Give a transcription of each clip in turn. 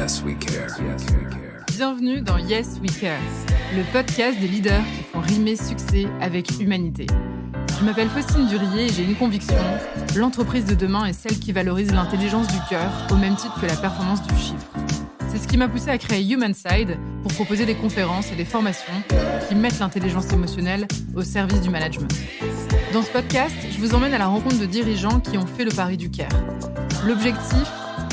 Yes, we care. Bienvenue dans Yes, we care, le podcast des leaders qui font rimer succès avec humanité. Je m'appelle Faustine Durier et j'ai une conviction, l'entreprise de demain est celle qui valorise l'intelligence du cœur au même titre que la performance du chiffre. C'est ce qui m'a poussé à créer Humanside pour proposer des conférences et des formations qui mettent l'intelligence émotionnelle au service du management. Dans ce podcast, je vous emmène à la rencontre de dirigeants qui ont fait le pari du care. L'objectif,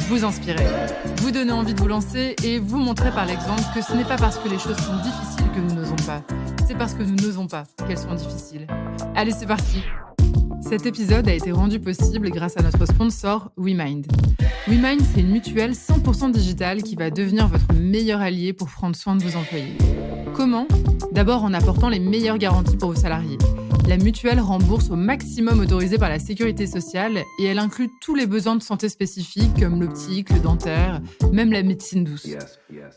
vous inspirer, vous donner envie de vous lancer et vous montrer par l'exemple que ce n'est pas parce que les choses sont difficiles que nous n'osons pas. C'est parce que nous n'osons pas qu'elles sont difficiles. Allez, c'est parti! Cet épisode a été rendu possible grâce à notre sponsor WeMind. WeMind, c'est une mutuelle 100% digitale qui va devenir votre meilleur allié pour prendre soin de vos employés. Comment ? D'abord en apportant les meilleures garanties pour vos salariés. La mutuelle rembourse au maximum autorisé par la sécurité sociale et elle inclut tous les besoins de santé spécifiques comme l'optique, le dentaire, même la médecine douce.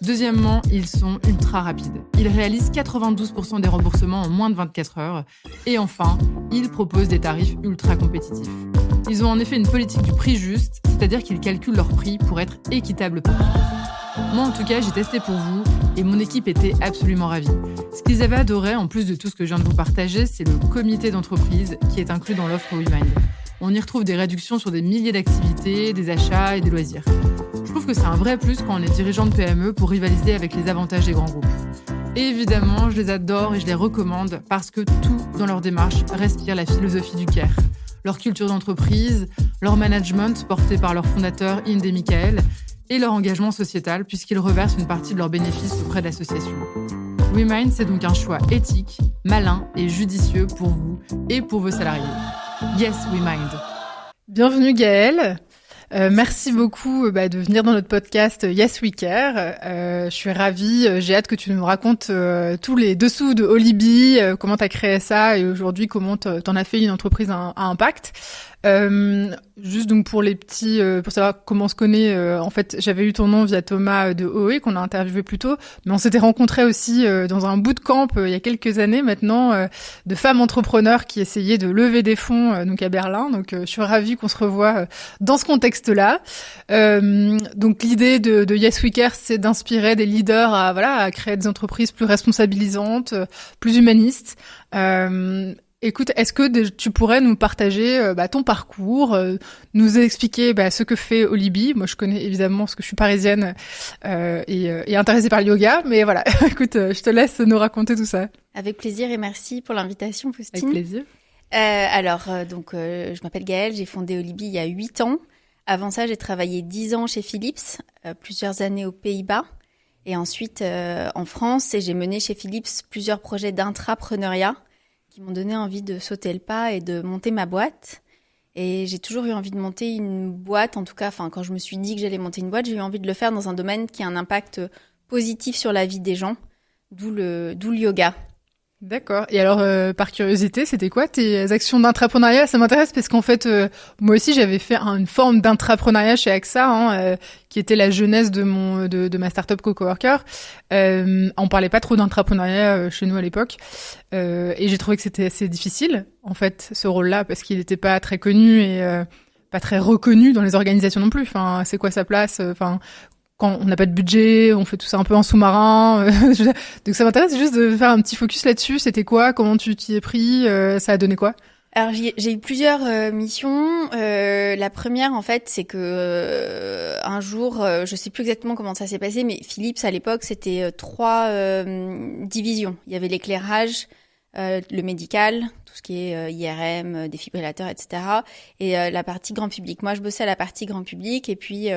Deuxièmement, ils sont ultra rapides. Ils réalisent 92% des remboursements en moins de 24 heures. Et enfin, ils proposent des tarifs ultra compétitifs. Ils ont en effet une politique du prix juste, c'est-à-dire qu'ils calculent leur prix pour être équitable pour tous. Moi, en tout cas, j'ai testé pour vous et mon équipe était absolument ravie. Ce qu'ils avaient adoré, en plus de tout ce que je viens de vous partager, c'est le comité d'entreprise qui est inclus dans l'offre WeMind. On y retrouve des réductions sur des milliers d'activités, des achats et des loisirs. Je trouve que c'est un vrai plus quand on est dirigeant de PME pour rivaliser avec les avantages des grands groupes. Et évidemment, je les adore et je les recommande parce que tout dans leur démarche respire la philosophie du care. Leur culture d'entreprise, leur management porté par leur fondateur Inde Michael et leur engagement sociétal puisqu'ils reversent une partie de leurs bénéfices auprès d'associations. WeMind, c'est donc un choix éthique, malin et judicieux pour vous et pour vos salariés. Yes, WeMind. Bienvenue Gaëlle. Merci beaucoup de venir dans notre podcast Yes We Care. Je suis ravie, j'ai hâte que tu nous racontes tous les dessous de Olibi, comment tu as créé ça et aujourd'hui comment t'en as fait une entreprise à impact. Juste donc pour les petits, pour savoir comment on se connaît, en fait j'avais eu ton nom via Thomas de OE qu'on a interviewé plus tôt, mais on s'était rencontrés aussi dans un bootcamp il y a quelques années maintenant de femmes entrepreneurs qui essayaient de lever des fonds donc à Berlin. Donc je suis ravie qu'on se revoie dans ce contexte-là. Donc l'idée de Yes We Care, c'est d'inspirer des leaders à créer des entreprises plus responsabilisantes, plus humanistes. Écoute, est-ce que tu pourrais nous partager ton parcours, nous expliquer ce que fait Olibi? Moi, je connais évidemment parce que je suis parisienne et intéressée par le yoga, mais voilà, écoute, je te laisse nous raconter tout ça. Avec plaisir et merci pour l'invitation, Faustine. Avec plaisir. Je m'appelle Gaëlle, j'ai fondé Olibi il y a 8 ans. Avant ça, j'ai travaillé 10 ans chez Philips, plusieurs années aux Pays-Bas et ensuite en France et j'ai mené chez Philips plusieurs projets d'intrapreneuriat qui m'ont donné envie de sauter le pas et de monter ma boîte. Et j'ai toujours eu envie de monter une boîte, en tout cas, quand je me suis dit que j'allais monter une boîte, j'ai eu envie de le faire dans un domaine qui a un impact positif sur la vie des gens, d'où le yoga. D'accord. Et alors, par curiosité, c'était quoi tes actions d'intrapreneuriat? Ça m'intéresse parce qu'en fait, moi aussi, j'avais fait une forme d'intrapreneuriat chez AXA, qui était la jeunesse de ma startup Cocoworker. On parlait pas trop d'intrapreneuriat chez nous à l'époque, et j'ai trouvé que c'était assez difficile, en fait, ce rôle-là, parce qu'il n'était pas très connu et pas très reconnu dans les organisations non plus. Enfin, c'est quoi sa place? Quand on n'a pas de budget, on fait tout ça un peu en sous-marin. Donc ça m'intéresse juste de faire un petit focus là-dessus. C'était quoi? Comment tu t'y es pris? Ça a donné quoi? Alors j'ai eu plusieurs missions. La première, en fait, c'est que un jour, je sais plus exactement comment ça s'est passé, mais Philips à l'époque, c'était 3 divisions. Il y avait l'éclairage, le médical, tout ce qui est IRM, défibrillateurs, etc. Et la partie grand public. Moi, je bossais à la partie grand public et puis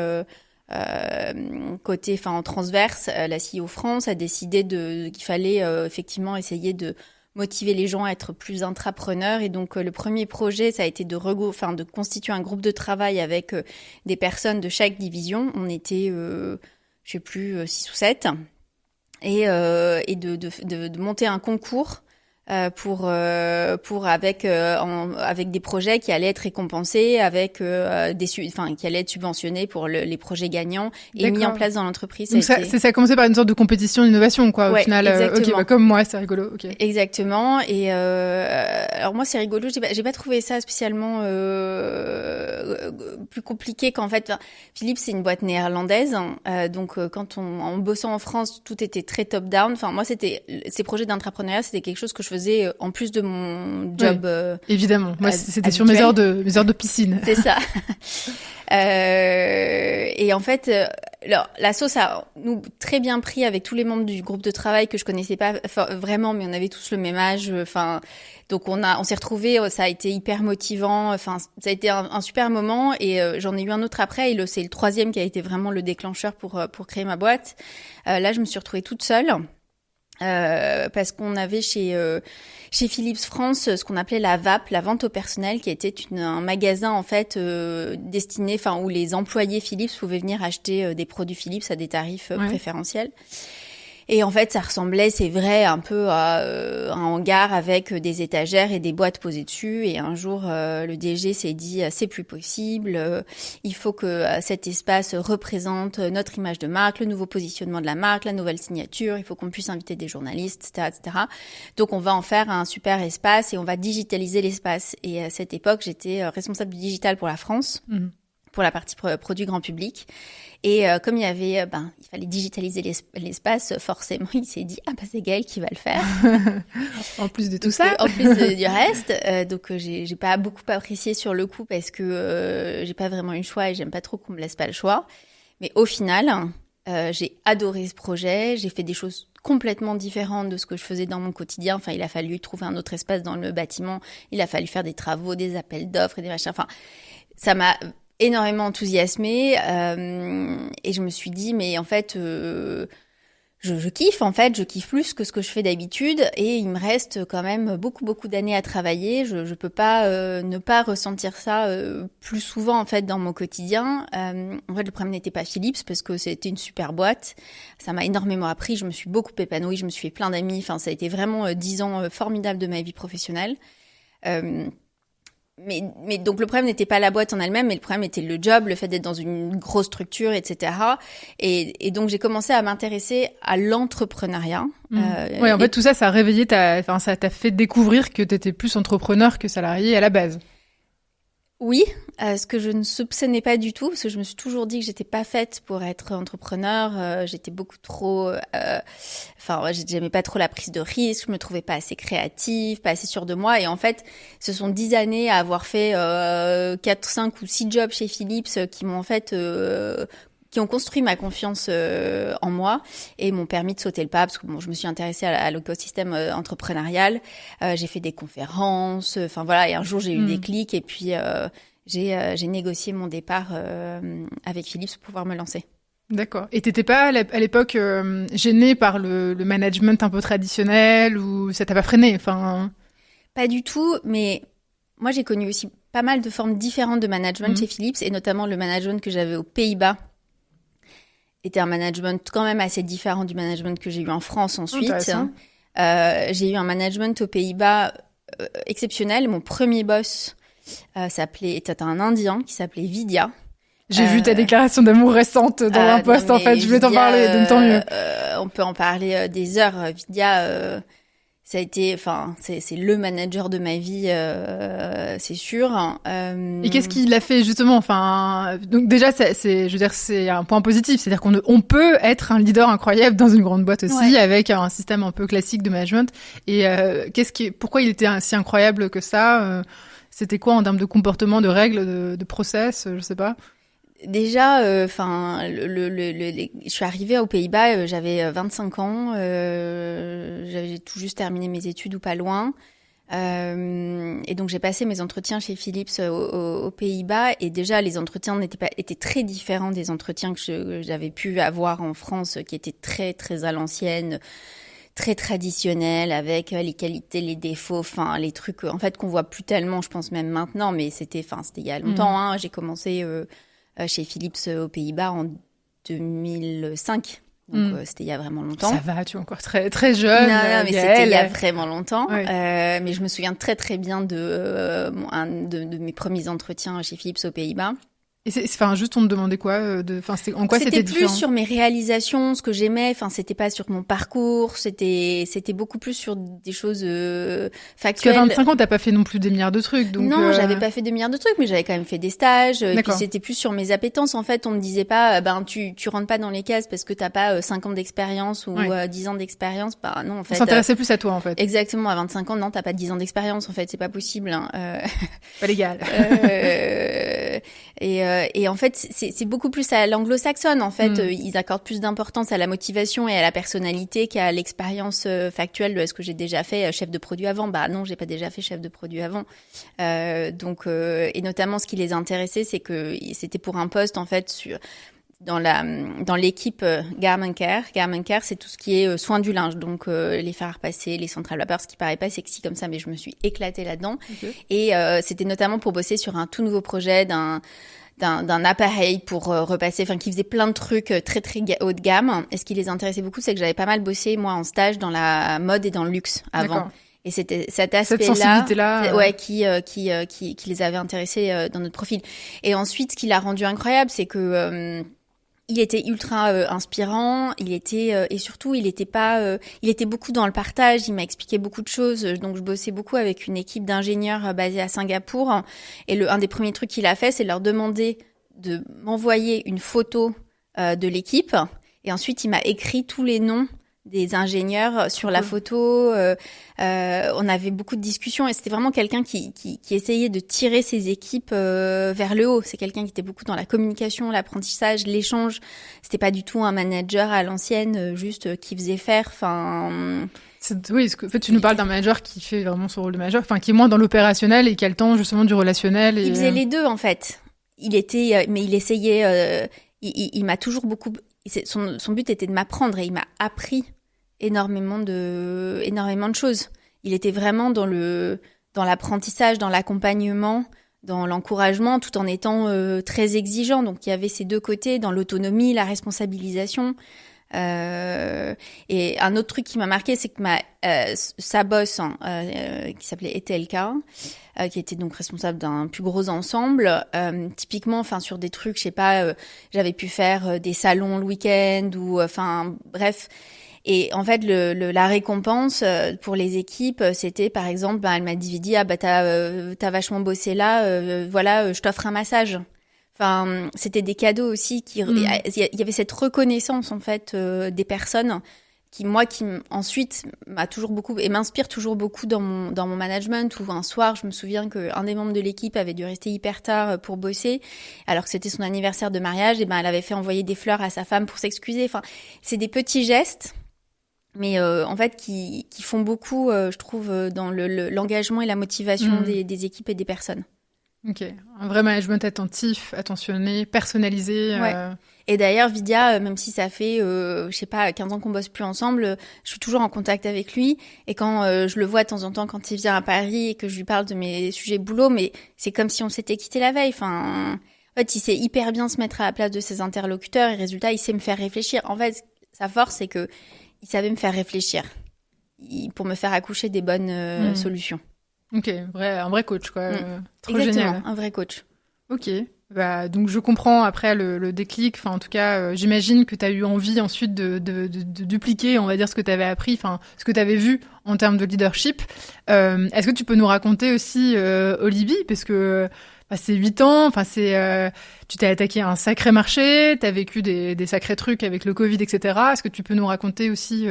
côté, en transverse, la CEO France a décidé qu'il fallait effectivement essayer de motiver les gens à être plus intrapreneurs. Et donc, le premier projet, ça a été de constituer un groupe de travail avec des personnes de chaque division. On était, je sais plus, 6 ou 7. Et de monter un concours avec des projets qui allaient être récompensés, avec qui allaient être subventionnés pour les projets gagnants et mis en place dans l'entreprise. Donc ça a commencé par une sorte de compétition d'innovation, quoi, au final. Exactement. Ok, comme moi, c'est rigolo. Okay. Exactement. Et alors moi, c'est rigolo. J'ai pas trouvé ça spécialement plus compliqué qu'en fait. Philips, c'est une boîte néerlandaise, donc quand en bossant en France, tout était très top down. Enfin, moi, ces projets d'entrepreneuriat, c'était quelque chose que je faisais en plus de mon job. Évidemment. Moi, c'était habituel. sur mes heures de piscine. C'est ça. Et en fait, alors, la sauce a nous très bien pris avec tous les membres du groupe de travail que je connaissais pas vraiment, mais on avait tous le même âge. Enfin, donc on s'est retrouvés. Ça a été hyper motivant. Enfin, ça a été un super moment. Et j'en ai eu un autre après. Et c'est le troisième qui a été vraiment le déclencheur pour créer ma boîte. Là, je me suis retrouvée toute seule. Parce qu'on avait chez Philips France ce qu'on appelait la VAP, la vente au personnel, qui était un magasin en fait destiné, où les employés Philips pouvaient venir acheter des produits Philips à des tarifs préférentiels. Et en fait, ça ressemblait, c'est vrai, un peu à un hangar avec des étagères et des boîtes posées dessus. Et un jour, le DG s'est dit, c'est plus possible, il faut que cet espace représente notre image de marque, le nouveau positionnement de la marque, la nouvelle signature, il faut qu'on puisse inviter des journalistes, etc., etc. Donc, on va en faire un super espace et on va digitaliser l'espace. Et à cette époque, j'étais responsable du digital pour la France. Pour la partie produit grand public. Et comme il y avait, il fallait digitaliser l'espace, forcément, il s'est dit, c'est Gaëlle qui va le faire. En plus de tout ça. En plus du reste. Donc, j'ai pas beaucoup apprécié sur le coup parce que j'ai pas vraiment eu le choix et j'aime pas trop qu'on me laisse pas le choix. Mais au final, j'ai adoré ce projet. J'ai fait des choses complètement différentes de ce que je faisais dans mon quotidien. Enfin, il a fallu trouver un autre espace dans le bâtiment. Il a fallu faire des travaux, des appels d'offres et des machins. Enfin, ça m'a énormément enthousiasmée et je me suis dit mais en fait je kiffe plus que ce que je fais d'habitude et il me reste quand même beaucoup d'années à travailler. Je peux pas ne pas ressentir ça plus souvent en fait dans mon quotidien. En fait le problème n'était pas Philips parce que c'était une super boîte. Ça m'a énormément appris, je me suis beaucoup épanouie, je me suis fait plein d'amis. Enfin ça a été vraiment 10 ans formidables de ma vie professionnelle. Mais donc le problème n'était pas la boîte en elle-même, mais le problème était le job, le fait d'être dans une grosse structure, etc. Et donc j'ai commencé à m'intéresser à l'entrepreneuriat. En fait tout ça, ça a réveillé ça t'a fait découvrir que t'étais plus entrepreneur que salarié à la base. Oui, ce que je ne soupçonnais pas du tout, parce que je me suis toujours dit que j'étais pas faite pour être entrepreneur. J'étais beaucoup trop, j'aimais pas trop la prise de risque. Je me trouvais pas assez créative, pas assez sûre de moi. Et en fait, ce sont 10 années à avoir fait 4, 5 ou 6 jobs chez Philips qui m'ont en fait qui ont construit ma confiance en moi et m'ont permis de sauter le pas parce que je me suis intéressée à l'écosystème entrepreneurial. J'ai fait des conférences, et un jour j'ai eu des clics et puis j'ai négocié mon départ avec Philips pour pouvoir me lancer. D'accord. Et t'étais pas à l'époque gênée par le management un peu traditionnel ou ça t'a pas freiné, Pas du tout, mais moi j'ai connu aussi pas mal de formes différentes de management chez Philips et notamment le management que j'avais aux Pays-Bas était un management quand même assez différent du management que j'ai eu en France ensuite. J'ai eu un management aux Pays-Bas exceptionnel. Mon premier boss était un Indien qui s'appelait Vidya. J'ai vu ta déclaration d'amour récente dans un post, en fait. Je voulais t'en parler, donc tant mieux. On peut en parler des heures. Vidya, ça a été, c'est le manager de ma vie, c'est sûr. Et qu'est-ce qu'il a fait justement, donc déjà, c'est un point positif, c'est-à-dire qu'on peut être un leader incroyable dans une grande boîte aussi, avec un système un peu classique de management. Et pourquoi il était si incroyable que ça C'était quoi en termes de comportement, de règles, de process, je sais pas. Déjà, je suis arrivée aux Pays-Bas, j'avais 25 ans, j'avais tout juste terminé mes études ou pas loin. Et donc j'ai passé mes entretiens chez Philips aux Pays-Bas et déjà les entretiens étaient très différents des entretiens que j'avais pu avoir en France, qui étaient très très à l'ancienne, très traditionnels, avec les qualités, les défauts, les trucs en fait qu'on voit plus tellement, je pense même maintenant, mais c'était il y a longtemps. J'ai commencé chez Philips aux Pays-Bas en 2005. Donc, c'était il y a vraiment longtemps. Ça va, tu es encore très, très jeune. Non, mais c'était il y a vraiment longtemps. Ouais. Mais je me souviens très, très bien de mes premiers entretiens chez Philips aux Pays-Bas. Et juste, on te demandait quoi en quoi c'était différent? C'était plus sur mes réalisations, ce que j'aimais. Enfin, c'était pas sur mon parcours. C'était beaucoup plus sur des choses factuelles. Parce qu'à 25 ans, t'as pas fait non plus des milliards de trucs. Donc non, j'avais pas fait des milliards de trucs, mais j'avais quand même fait des stages. Et puis c'était plus sur mes appétences. En fait, on me disait pas, tu rentres pas dans les cases parce que t'as pas 5 ans d'expérience ou 10 ans d'expérience. Bah non, en fait. On s'intéressait plus à toi, en fait. Exactement. À 25 ans, non, t'as pas 10 ans d'expérience. En fait, c'est pas possible. Pas légal. Et en fait, c'est beaucoup plus à l'anglo-saxonne. En fait, ils accordent plus d'importance à la motivation et à la personnalité qu'à l'expérience factuelle de est-ce que j'ai déjà fait chef de produit avant. Bah non, j'ai pas déjà fait chef de produit avant. Et notamment, ce qui les intéressait, c'est que c'était pour un poste en fait dans l'équipe Garment Care. Garment Care, c'est tout ce qui est soin du linge, donc les fers à repasser, les centrales vapeur, ce qui paraît pas sexy comme ça, mais je me suis éclatée là-dedans. Okay. Et c'était notamment pour bosser sur un tout nouveau projet d'un appareil pour repasser, qui faisait plein de trucs très très haut de gamme. Et ce qui les intéressait beaucoup, c'est que j'avais pas mal bossé moi en stage dans la mode et dans le luxe avant. D'accord. Et c'était cet aspect-là, cette sensibilité-là, ouais, qui les avait intéressés dans notre profil. Et ensuite, ce qui l'a rendu incroyable, c'est que il était ultra inspirant, il était et surtout il était beaucoup dans le partage, il m'a expliqué beaucoup de choses. Donc je bossais beaucoup avec une équipe d'ingénieurs basée à Singapour et un des premiers trucs qu'il a fait, c'est leur demander de m'envoyer une photo de l'équipe et ensuite il m'a écrit tous les noms des ingénieurs sur la photo. On avait beaucoup de discussions et c'était vraiment quelqu'un qui essayait de tirer ses équipes vers le haut. C'est quelqu'un qui était beaucoup dans la communication, l'apprentissage, l'échange. C'était pas du tout un manager à l'ancienne, juste qui faisait faire. Oui, parce que, en fait, tu nous parles d'un manager qui fait vraiment son rôle de manager, qui est moins dans l'opérationnel et qui a le temps justement du relationnel. Il faisait les deux en fait. Mais il essayait. Il m'a toujours beaucoup. Son but était de m'apprendre et il m'a appris énormément de choses. Il était vraiment dans l'apprentissage, dans l'accompagnement, dans l'encouragement, tout en étant très exigeant. Donc il y avait ces deux côtés, dans l'autonomie, la responsabilisation. Et un autre truc qui m'a marqué, c'est que sa boss, qui s'appelait Etelka, qui était donc responsable d'un plus gros ensemble, typiquement, sur des trucs, je sais pas, j'avais pu faire des salons le week-end ou, bref. Et en fait, la récompense pour les équipes, c'était par exemple, elle m'a dit, t'as vachement bossé là, voilà, je t'offre un massage. C'était des cadeaux aussi il y avait cette reconnaissance en fait des personnes qui ensuite m'a toujours beaucoup et m'inspire toujours beaucoup dans mon management. Où un soir, je me souviens qu'un des membres de l'équipe avait dû rester hyper tard pour bosser, alors que c'était son anniversaire de mariage. Et elle avait fait envoyer des fleurs à sa femme pour s'excuser. C'est des petits gestes, mais en fait qui font beaucoup, je trouve, dans l'engagement et la motivation des équipes et des personnes. Ok, un vrai management attentif, attentionné, personnalisé. Ouais. Et d'ailleurs, Vidya, même si ça fait, je sais pas, 15 ans qu'on bosse plus ensemble, je suis toujours en contact avec lui. Et quand je le vois de temps en temps, quand il vient à Paris et que je lui parle de mes sujets boulot, mais c'est comme si on s'était quitté la veille. En fait, il sait hyper bien se mettre à la place de ses interlocuteurs et résultat, il sait me faire réfléchir. En fait, sa force, c'est que il savait me faire réfléchir pour me faire accoucher des bonnes solutions. Ok, un vrai coach, quoi. Trop Exactement, génial. Un vrai coach. Ok, donc je comprends après le déclic. En tout cas, j'imagine que tu as eu envie ensuite de dupliquer, on va dire, ce que tu avais appris, ce que tu avais vu en termes de leadership. Est-ce que tu peux nous raconter aussi Olibi, parce que c'est 8 ans, tu t'es attaqué à un sacré marché, tu as vécu des sacrés trucs avec le Covid, etc. Est-ce que tu peux nous raconter aussi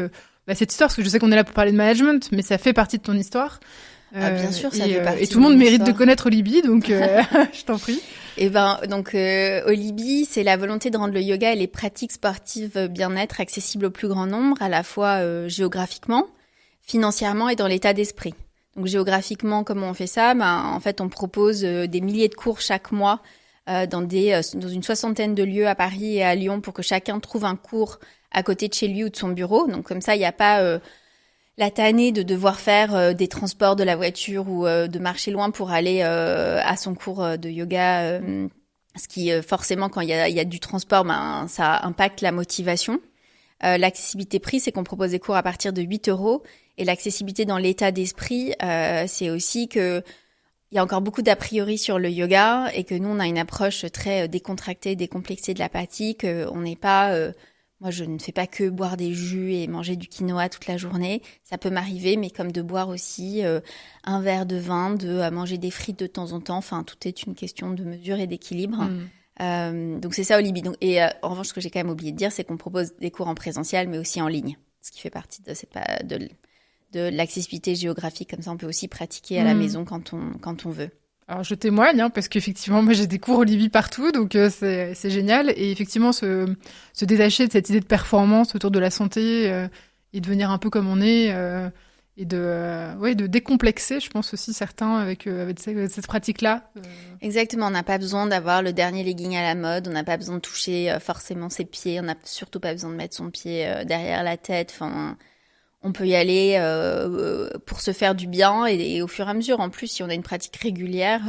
cette histoire, parce que je sais qu'on est là pour parler de management, mais ça fait partie de ton histoire. Bien sûr, ça fait partie. Et tout le monde mérite de connaître Olibi, donc je t'en prie. Donc Olibi, c'est la volonté de rendre le yoga et les pratiques sportives bien-être accessibles au plus grand nombre, à la fois géographiquement, financièrement et dans l'état d'esprit. Donc géographiquement, comment on fait ça ? En fait, on propose des milliers de cours chaque mois dans une 60aine de lieux à Paris et à Lyon pour que chacun trouve un cours à côté de chez lui ou de son bureau. Donc comme ça, il n'y a pas la tannée de devoir faire des transports de la voiture ou de marcher loin pour aller à son cours de yoga. Ce qui, forcément, quand il y a du transport, ça impacte la motivation. L'accessibilité prix, c'est qu'on propose des cours à partir de 8 euros. Et l'accessibilité dans l'état d'esprit, c'est aussi que il y a encore beaucoup d'a priori sur le yoga et que nous, on a une approche très décontractée, décomplexée de la pratique. On n'est pas... moi, je ne fais pas que boire des jus et manger du quinoa toute la journée. Ça peut m'arriver, mais comme de boire aussi un verre de vin, de manger des frites de temps en temps. Enfin, tout est une question de mesure et d'équilibre. Donc, c'est ça, Olibi. Donc, et en revanche, ce que j'ai quand même oublié de dire, c'est qu'on propose des cours en présentiel, mais aussi en ligne. Ce qui fait partie de l'accessibilité géographique. Comme ça, on peut aussi pratiquer à la maison quand on veut. Alors, je témoigne, parce qu'effectivement, moi, j'ai des cours Olibi partout, donc c'est génial. Et effectivement, se détacher de cette idée de performance autour de la santé et devenir un peu comme on est, et de décomplexer, je pense aussi certains avec cette pratique-là. Exactement, on n'a pas besoin d'avoir le dernier legging à la mode, on n'a pas besoin de toucher forcément ses pieds, on n'a surtout pas besoin de mettre son pied derrière la tête, enfin... On peut y aller pour se faire du bien et au fur et à mesure. En plus, si on a une pratique régulière,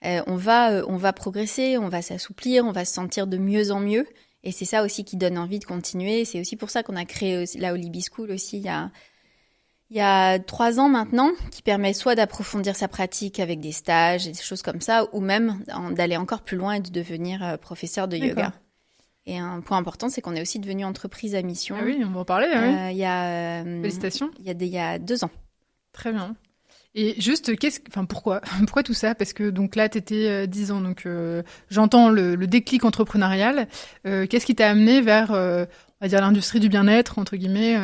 on va progresser, on va s'assouplir, on va se sentir de mieux en mieux. Et c'est ça aussi qui donne envie de continuer. C'est aussi pour ça qu'on a créé la Olibi School aussi il y a 3 ans maintenant, qui permet soit d'approfondir sa pratique avec des stages et des choses comme ça, ou même d'aller encore plus loin et de devenir professeur de yoga. Et un point important, c'est qu'on est aussi devenu entreprise à mission. Ah oui, on va en parler. Félicitations. Il y a 2 ans. Très bien. Et juste, pourquoi tout ça ? Parce que donc là, t'étais 10 ans, donc j'entends le déclic entrepreneurial. Qu'est-ce qui t'a amené vers, on va dire, l'industrie du bien-être, entre guillemets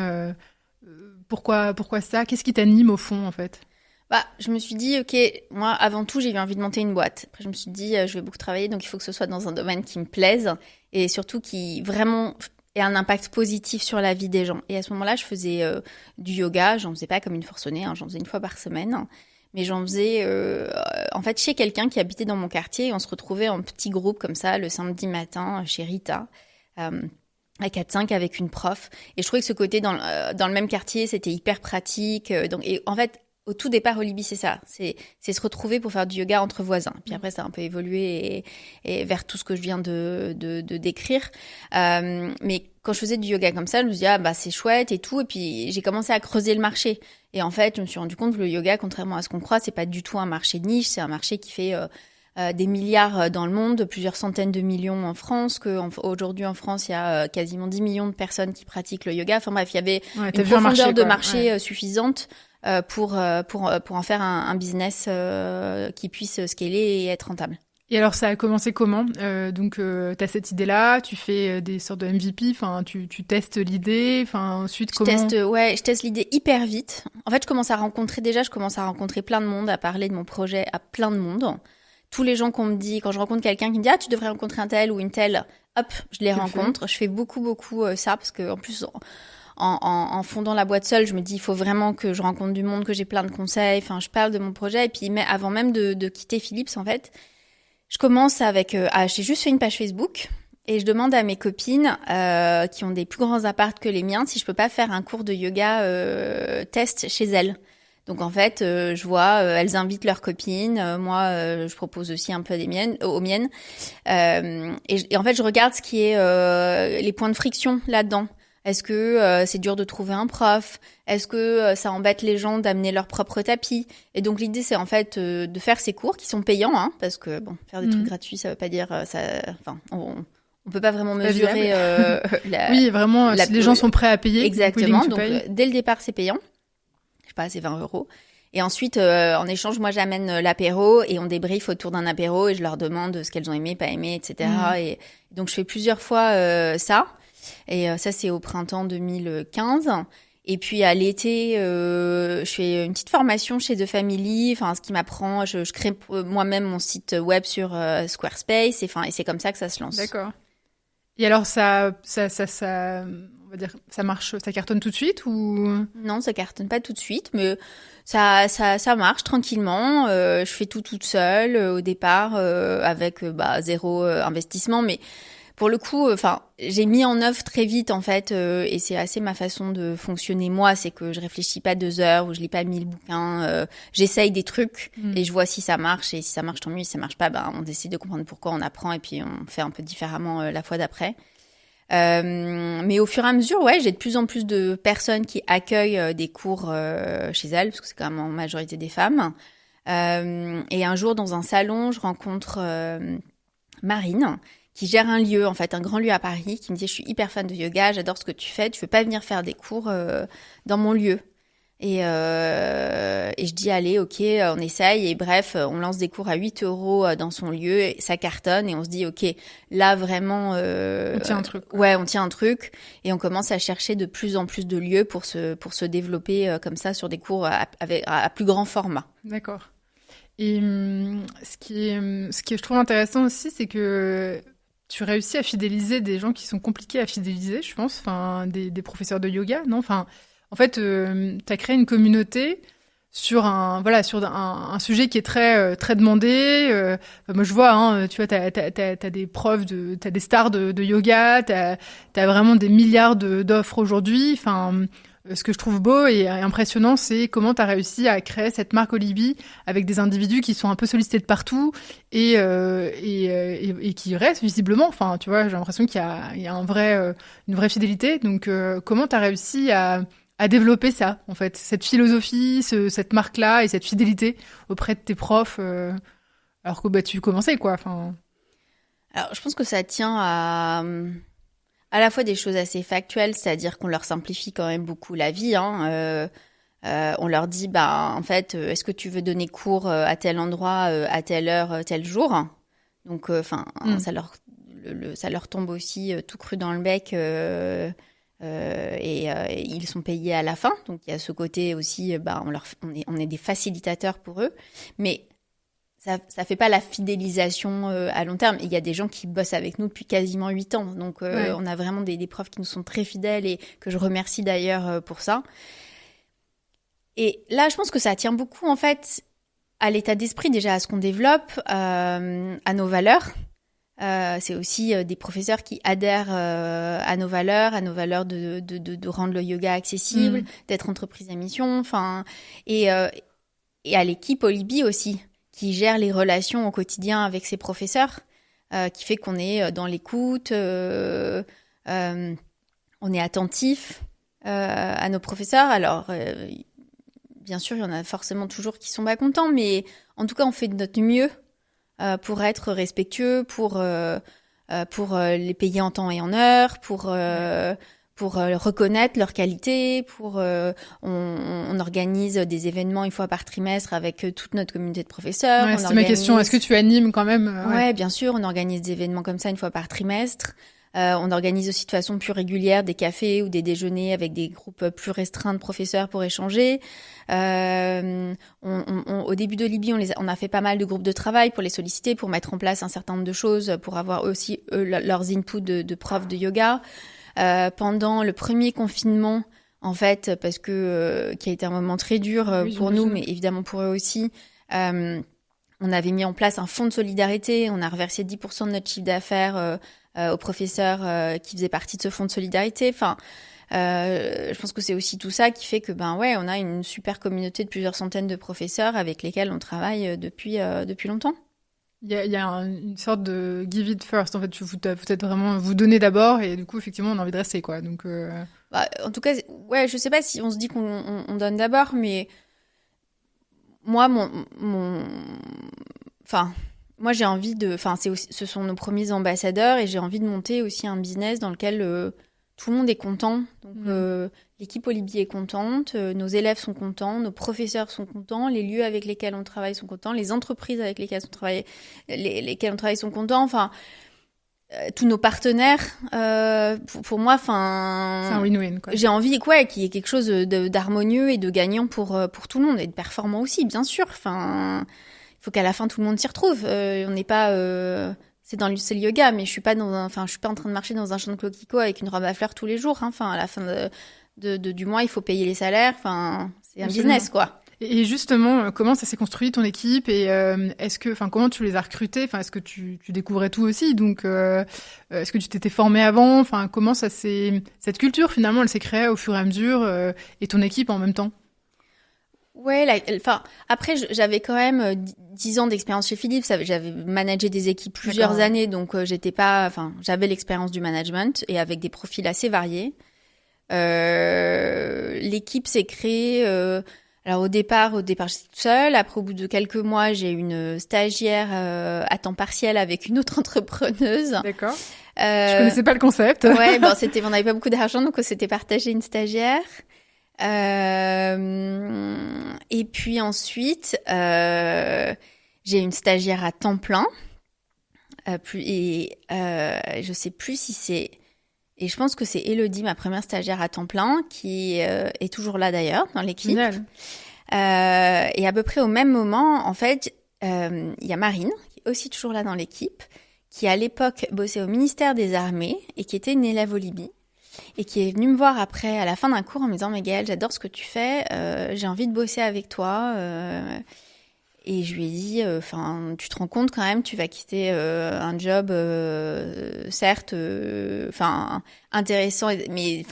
pourquoi ça ? Qu'est-ce qui t'anime au fond, en fait ? Je me suis dit, ok, moi, avant tout, j'ai eu envie de monter une boîte. Après, je me suis dit, je vais beaucoup travailler, donc il faut que ce soit dans un domaine qui me plaise et surtout qui vraiment ait un impact positif sur la vie des gens. Et à ce moment-là, je faisais du yoga. J'en faisais pas comme une forcenée, j'en faisais une fois par semaine. Mais j'en faisais, en fait, chez quelqu'un qui habitait dans mon quartier. On se retrouvait en petits groupes comme ça, le samedi matin, chez Rita. À 4-5 avec une prof. Et je trouvais que ce côté dans le même quartier, c'était hyper pratique. Et en fait, au tout départ, Olibi, c'est ça. C'est se retrouver pour faire du yoga entre voisins. Puis après, ça a un peu évolué et vers tout ce que je viens de décrire. Mais quand je faisais du yoga comme ça, je me suis dit, c'est chouette et tout. Et puis, j'ai commencé à creuser le marché. Et en fait, je me suis rendu compte que le yoga, contrairement à ce qu'on croit, c'est pas du tout un marché de niche. C'est un marché qui fait des milliards dans le monde, plusieurs centaines de millions en France. Aujourd'hui, en France, il y a quasiment 10 millions de personnes qui pratiquent le yoga. Enfin bref, il y avait une profondeur de marché suffisante pour en faire un business qui puisse scaler et être rentable. Et alors, ça a commencé comment ? Donc, tu as cette idée-là, tu fais des sortes de MVP, enfin, tu testes l'idée, enfin, ensuite, comment ? Je teste l'idée hyper vite. En fait, je commence à rencontrer plein de monde, à parler de mon projet à plein de monde. Tous les gens qu'on me dit, quand je rencontre quelqu'un qui me dit « Ah, tu devrais rencontrer un tel ou une telle », hop, je les rencontre. Je fais beaucoup ça, parce que en plus... En fondant la boîte seule, je me dis il faut vraiment que je rencontre du monde, que j'ai plein de conseils. Enfin, je parle de mon projet et puis avant même de quitter Philips, en fait, je commence avec j'ai juste fait une page Facebook et je demande à mes copines qui ont des plus grands apparts que les miens si je peux pas faire un cours de yoga test chez elles. Donc en fait, je vois, elles invitent leurs copines, moi je propose aussi un peu aux miennes, et en fait je regarde ce qui est les points de friction là-dedans. Est-ce que c'est dur de trouver un prof ? Est-ce que ça embête les gens d'amener leur propre tapis ? Et donc l'idée, c'est en fait de faire ces cours qui sont payants, parce que faire des trucs gratuits, ça veut pas dire ça. Enfin, on peut pas vraiment mesurer. Oui, vraiment. Si les gens sont prêts à payer. Exactement. Donc dès le départ, c'est payant. Je sais pas, c'est 20 €. Et ensuite, en échange, moi, j'amène l'apéro et on débriefe autour d'un apéro et je leur demande ce qu'elles ont aimé, pas aimé, etc. Et donc je fais plusieurs fois ça. Et ça, c'est au printemps 2015. Et puis à l'été, je fais une petite formation chez The Family. Enfin, ce qui m'apprend, je crée moi-même mon site web sur Squarespace. Et c'est comme ça que ça se lance. D'accord. Et alors ça, on va dire, ça marche, ça cartonne tout de suite ou ? Non, ça cartonne pas tout de suite, mais ça marche tranquillement. Je fais tout toute seule au départ avec 0 investissement, mais pour le coup, j'ai mis en œuvre très vite en fait, et c'est assez ma façon de fonctionner moi, c'est que je réfléchis pas 2 heures ou je lis pas 1000 bouquins, j'essaye des trucs et je vois si ça marche et si ça marche tant mieux, si ça marche pas, on décide de comprendre pourquoi, on apprend et puis on fait un peu différemment la fois d'après. Mais au fur et à mesure, ouais, j'ai de plus en plus de personnes qui accueillent des cours chez elles, parce que c'est quand même en majorité des femmes. Et un jour, dans un salon, je rencontre Marine, qui gère un lieu, en fait, un grand lieu à Paris, qui me dit « Je suis hyper fan de yoga, j'adore ce que tu fais, tu veux pas venir faire des cours dans mon lieu ?» Et je dis allez, ok, on essaye. Et bref, on lance des cours à 8 € dans son lieu, et ça cartonne et on se dit ok, là vraiment, on tient un truc. Ouais, on tient un truc et on commence à chercher de plus en plus de lieux pour se développer comme ça sur des cours à plus grand format. D'accord. Et ce qui je trouve intéressant aussi, c'est que tu réussis à fidéliser des gens qui sont compliqués à fidéliser, je pense, enfin des professeurs de yoga, non, enfin. En fait, tu as créé une communauté sur un sujet qui est très très demandé. Moi, je vois, hein, tu vois, t'as des profs t'as des stars de yoga, t'as vraiment des milliards d'offres aujourd'hui. Enfin, ce que je trouve beau et impressionnant, c'est comment t'as réussi à créer cette marque Olibi avec des individus qui sont un peu sollicités de partout et qui restent visiblement. Enfin, tu vois, j'ai l'impression qu'il y a une vraie fidélité. Donc, comment t'as réussi à développer ça, en fait, cette philosophie, cette marque-là et cette fidélité auprès de tes profs, alors que tu commençais, quoi. Enfin. Alors, je pense que ça tient à la fois des choses assez factuelles, c'est-à-dire qu'on leur simplifie quand même beaucoup la vie. On leur dit, en fait, est-ce que tu veux donner cours à tel endroit, à telle heure, tel jour ? Donc, ça leur tombe aussi tout cru dans le bec. Et ils sont payés à la fin, donc il y a ce côté aussi, on est des facilitateurs pour eux, mais ça fait pas la fidélisation à long terme. Il y a des gens qui bossent avec nous depuis quasiment 8 ans, donc Ouais. on a vraiment des profs qui nous sont très fidèles et que je remercie d'ailleurs pour ça. Et là, je pense que ça tient beaucoup en fait à l'état d'esprit, déjà à ce qu'on développe, à nos valeurs. C'est aussi des professeurs qui adhèrent à nos valeurs de rendre le yoga accessible, d'être entreprise à mission, et à l'équipe Olibi aussi, qui gère les relations au quotidien avec ses professeurs, qui fait qu'on est dans l'écoute, on est attentif à nos professeurs. Alors, bien sûr, il y en a forcément toujours qui sont pas contents, mais en tout cas, on fait de notre mieux pour être respectueux, pour les payer en temps et en heure, pour reconnaître leur qualité, on organise des événements une fois par trimestre avec toute notre communauté de professeurs. Ouais, c'est ma question. Est-ce que tu animes quand même Ouais, bien sûr, on organise des événements comme ça une fois par trimestre. On organise aussi de façon plus régulière des cafés ou des déjeuners avec des groupes plus restreints de professeurs pour échanger. Au début d'Olibi, on a fait pas mal de groupes de travail pour les solliciter, pour mettre en place un certain nombre de choses, pour avoir aussi leurs inputs de profs de yoga. Pendant le premier confinement, en fait, parce que qui a été un moment très dur pour nous, mais évidemment pour eux aussi. On avait mis en place un fonds de solidarité. On a reversé 10% de notre chiffre d'affaires aux professeurs qui faisaient partie de ce fonds de solidarité. Enfin, je pense que c'est aussi tout ça qui fait que on a une super communauté de plusieurs centaines de professeurs avec lesquels on travaille depuis longtemps. Il y a une sorte de give it first. En fait, vous êtes vraiment vous donnez d'abord et du coup effectivement on a envie de rester quoi. Donc en tout cas, ouais, je sais pas si on se dit qu'on donne d'abord, mais moi moi, j'ai envie ce sont nos premiers ambassadeurs et j'ai envie de monter aussi un business dans lequel tout le monde est content. Donc, l'équipe Olibi est contente, nos élèves sont contents, nos professeurs sont contents, les lieux avec lesquels on travaille sont contents, les entreprises avec lesquelles on travaille, sont contents. Enfin, tous nos partenaires, pour moi, c'est un win-win, quoi. J'ai envie, qu'il y ait quelque chose d'harmonieux et de gagnant pour tout le monde et de performant aussi, bien sûr. Enfin, il faut qu'à la fin tout le monde s'y retrouve. On n'est pas, c'est le yoga, mais je suis pas en train de marcher dans un champ de coquelicots avec une robe à fleurs tous les jours. Enfin, à la fin du mois, il faut payer les salaires. Enfin, c'est un business, quoi. Et justement, comment ça s'est construit ton équipe et comment tu les as recrutés ? Enfin, est-ce que tu découvrais tout aussi ? Donc, est-ce que tu t'étais formé avant ? Enfin, comment cette culture finalement, elle s'est créée au fur et à mesure et ton équipe en même temps ? Ouais, après, j'avais quand même 10 ans d'expérience chez Philips. J'avais managé des équipes plusieurs années, donc j'avais l'expérience du management et avec des profils assez variés. L'équipe s'est créée. Alors au départ, j'étais toute seule. Après, au bout de quelques mois, j'ai une stagiaire à temps partiel avec une autre entrepreneuse. D'accord. Je connaissais pas le concept. Ouais, on n'avait pas beaucoup d'argent, donc on s'était partagé une stagiaire. Et puis ensuite, j'ai une stagiaire à temps plein. Je sais plus si c'est... Et je pense que c'est Élodie, ma première stagiaire à temps plein, qui est toujours là d'ailleurs, dans l'équipe. Génial. Et à peu près au même moment, en fait, il y a Marine, qui est aussi toujours là dans l'équipe, qui à l'époque bossait au ministère des Armées et qui était une élève au Libye. Et qui est venue me voir après, à la fin d'un cours, en me disant « Mais Gaëlle, j'adore ce que tu fais, j'ai envie de bosser avec toi. » Et je lui ai dit « Tu te rends compte quand même, tu vas quitter un job, certes, intéressant, mais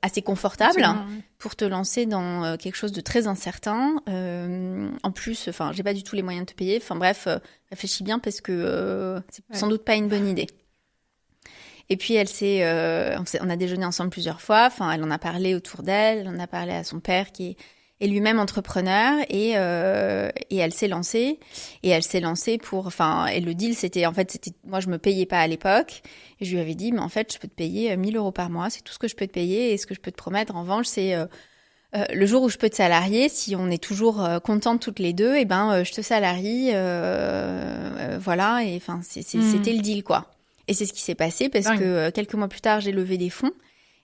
assez confortable, pour te lancer dans quelque chose de très incertain. En plus, j'ai pas du tout les moyens de te payer. Bref, réfléchis bien parce que c'est sans doute pas une bonne idée. » Et puis on a déjeuné ensemble plusieurs fois. Elle en a parlé autour d'elle, elle en a parlé à son père qui est lui-même entrepreneur et elle s'est lancée. Et elle s'est lancée et le deal c'était moi je me payais pas à l'époque et je lui avais dit mais en fait je peux te payer 1 000 € par mois, c'est tout ce que je peux te payer et ce que je peux te promettre en revanche c'est le jour où je peux te salarier, si on est toujours contentes toutes les deux, je te salarie, voilà et c'était le deal quoi. Et c'est ce qui s'est passé parce que quelques mois plus tard, j'ai levé des fonds.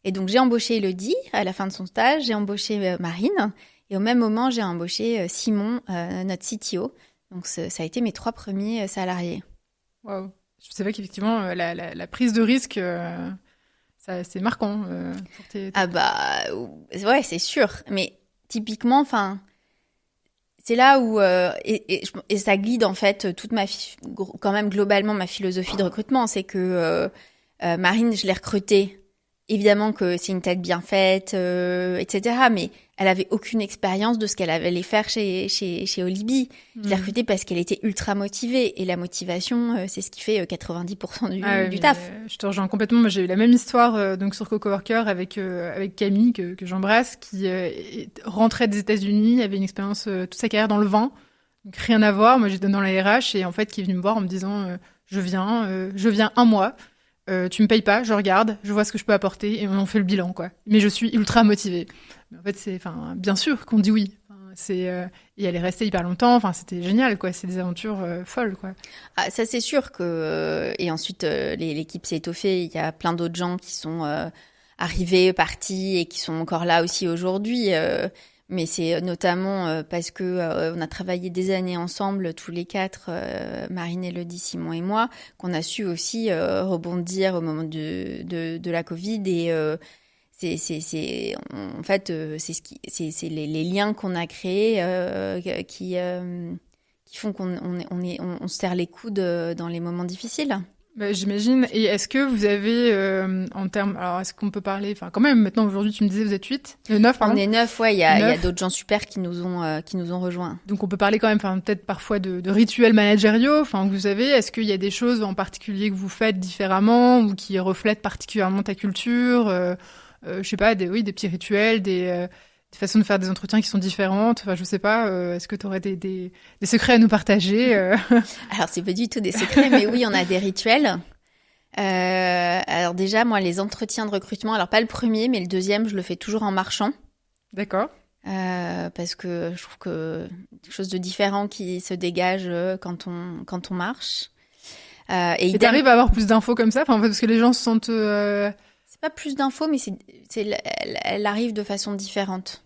Et donc, j'ai embauché Élodie à la fin de son stage. J'ai embauché Marine. Et au même moment, j'ai embauché Simon, notre CTO. Donc, ça a été mes 3 premiers salariés. Waouh. Je savais qu'effectivement, la prise de risque, c'est marquant. Ouais, c'est sûr. Mais typiquement, c'est là où et ça guide en fait quand même globalement ma philosophie de recrutement, c'est que Marine, je l'ai recrutée. Évidemment que c'est une tête bien faite, etc. Mais elle avait aucune expérience de ce qu'elle allait faire chez Olibi. Je l'ai recrutée parce qu'elle était ultra motivée. Et la motivation, c'est ce qui fait 90% du taf. Je te rejoins complètement. Moi, j'ai eu la même histoire donc sur Cocoworker avec Camille, que j'embrasse, qui rentrait des États-Unis, avait une expérience toute sa carrière dans le vin. Donc rien à voir. Moi, j'étais dans la RH et en fait, qui est venue me voir en me disant je viens 1 mois. Tu me payes pas, je regarde, je vois ce que je peux apporter et on fait le bilan, quoi. Mais je suis ultra motivée. Mais en fait, bien sûr qu'on dit oui. Et elle est restée hyper longtemps. C'était génial, quoi. C'est des aventures folles, quoi. Ah, ça, c'est sûr que. Et ensuite, l'équipe s'est étoffée. Il y a plein d'autres gens qui sont arrivés, partis et qui sont encore là aussi aujourd'hui. Mais c'est notamment parce que on a travaillé des années ensemble, tous les 4, Marine, Élodie, Simon et moi, qu'on a su aussi rebondir au moment de la Covid. Et c'est les liens qu'on a créés qui font qu'on se serre les coudes dans les moments difficiles. J'imagine. Et est-ce que vous avez, en termes... Alors, est-ce qu'on peut parler... Quand même, maintenant, aujourd'hui, tu me disais, vous êtes 8 9, pardon. On est 9, ouais. Il y a d'autres gens super qui nous ont rejoints. Donc, on peut parler quand même, peut-être parfois de rituels managériaux. Vous savez, est-ce qu'il y a des choses en particulier que vous faites différemment ou qui reflètent particulièrement ta culture je sais pas, des petits rituels, des façons de faire des entretiens qui sont différentes. Je sais pas, est-ce que tu aurais des secrets à nous partager Alors, c'est pas du tout des secrets, mais oui, on a des rituels. Alors déjà, moi, les entretiens de recrutement, alors pas le premier, mais le deuxième, je le fais toujours en marchant. D'accord. Parce que je trouve que quelque chose de différent qui se dégage quand on marche. Et t'arrives à avoir plus d'infos comme ça, parce que les gens se sentent... C'est pas plus d'infos, mais elle arrive de façon différente.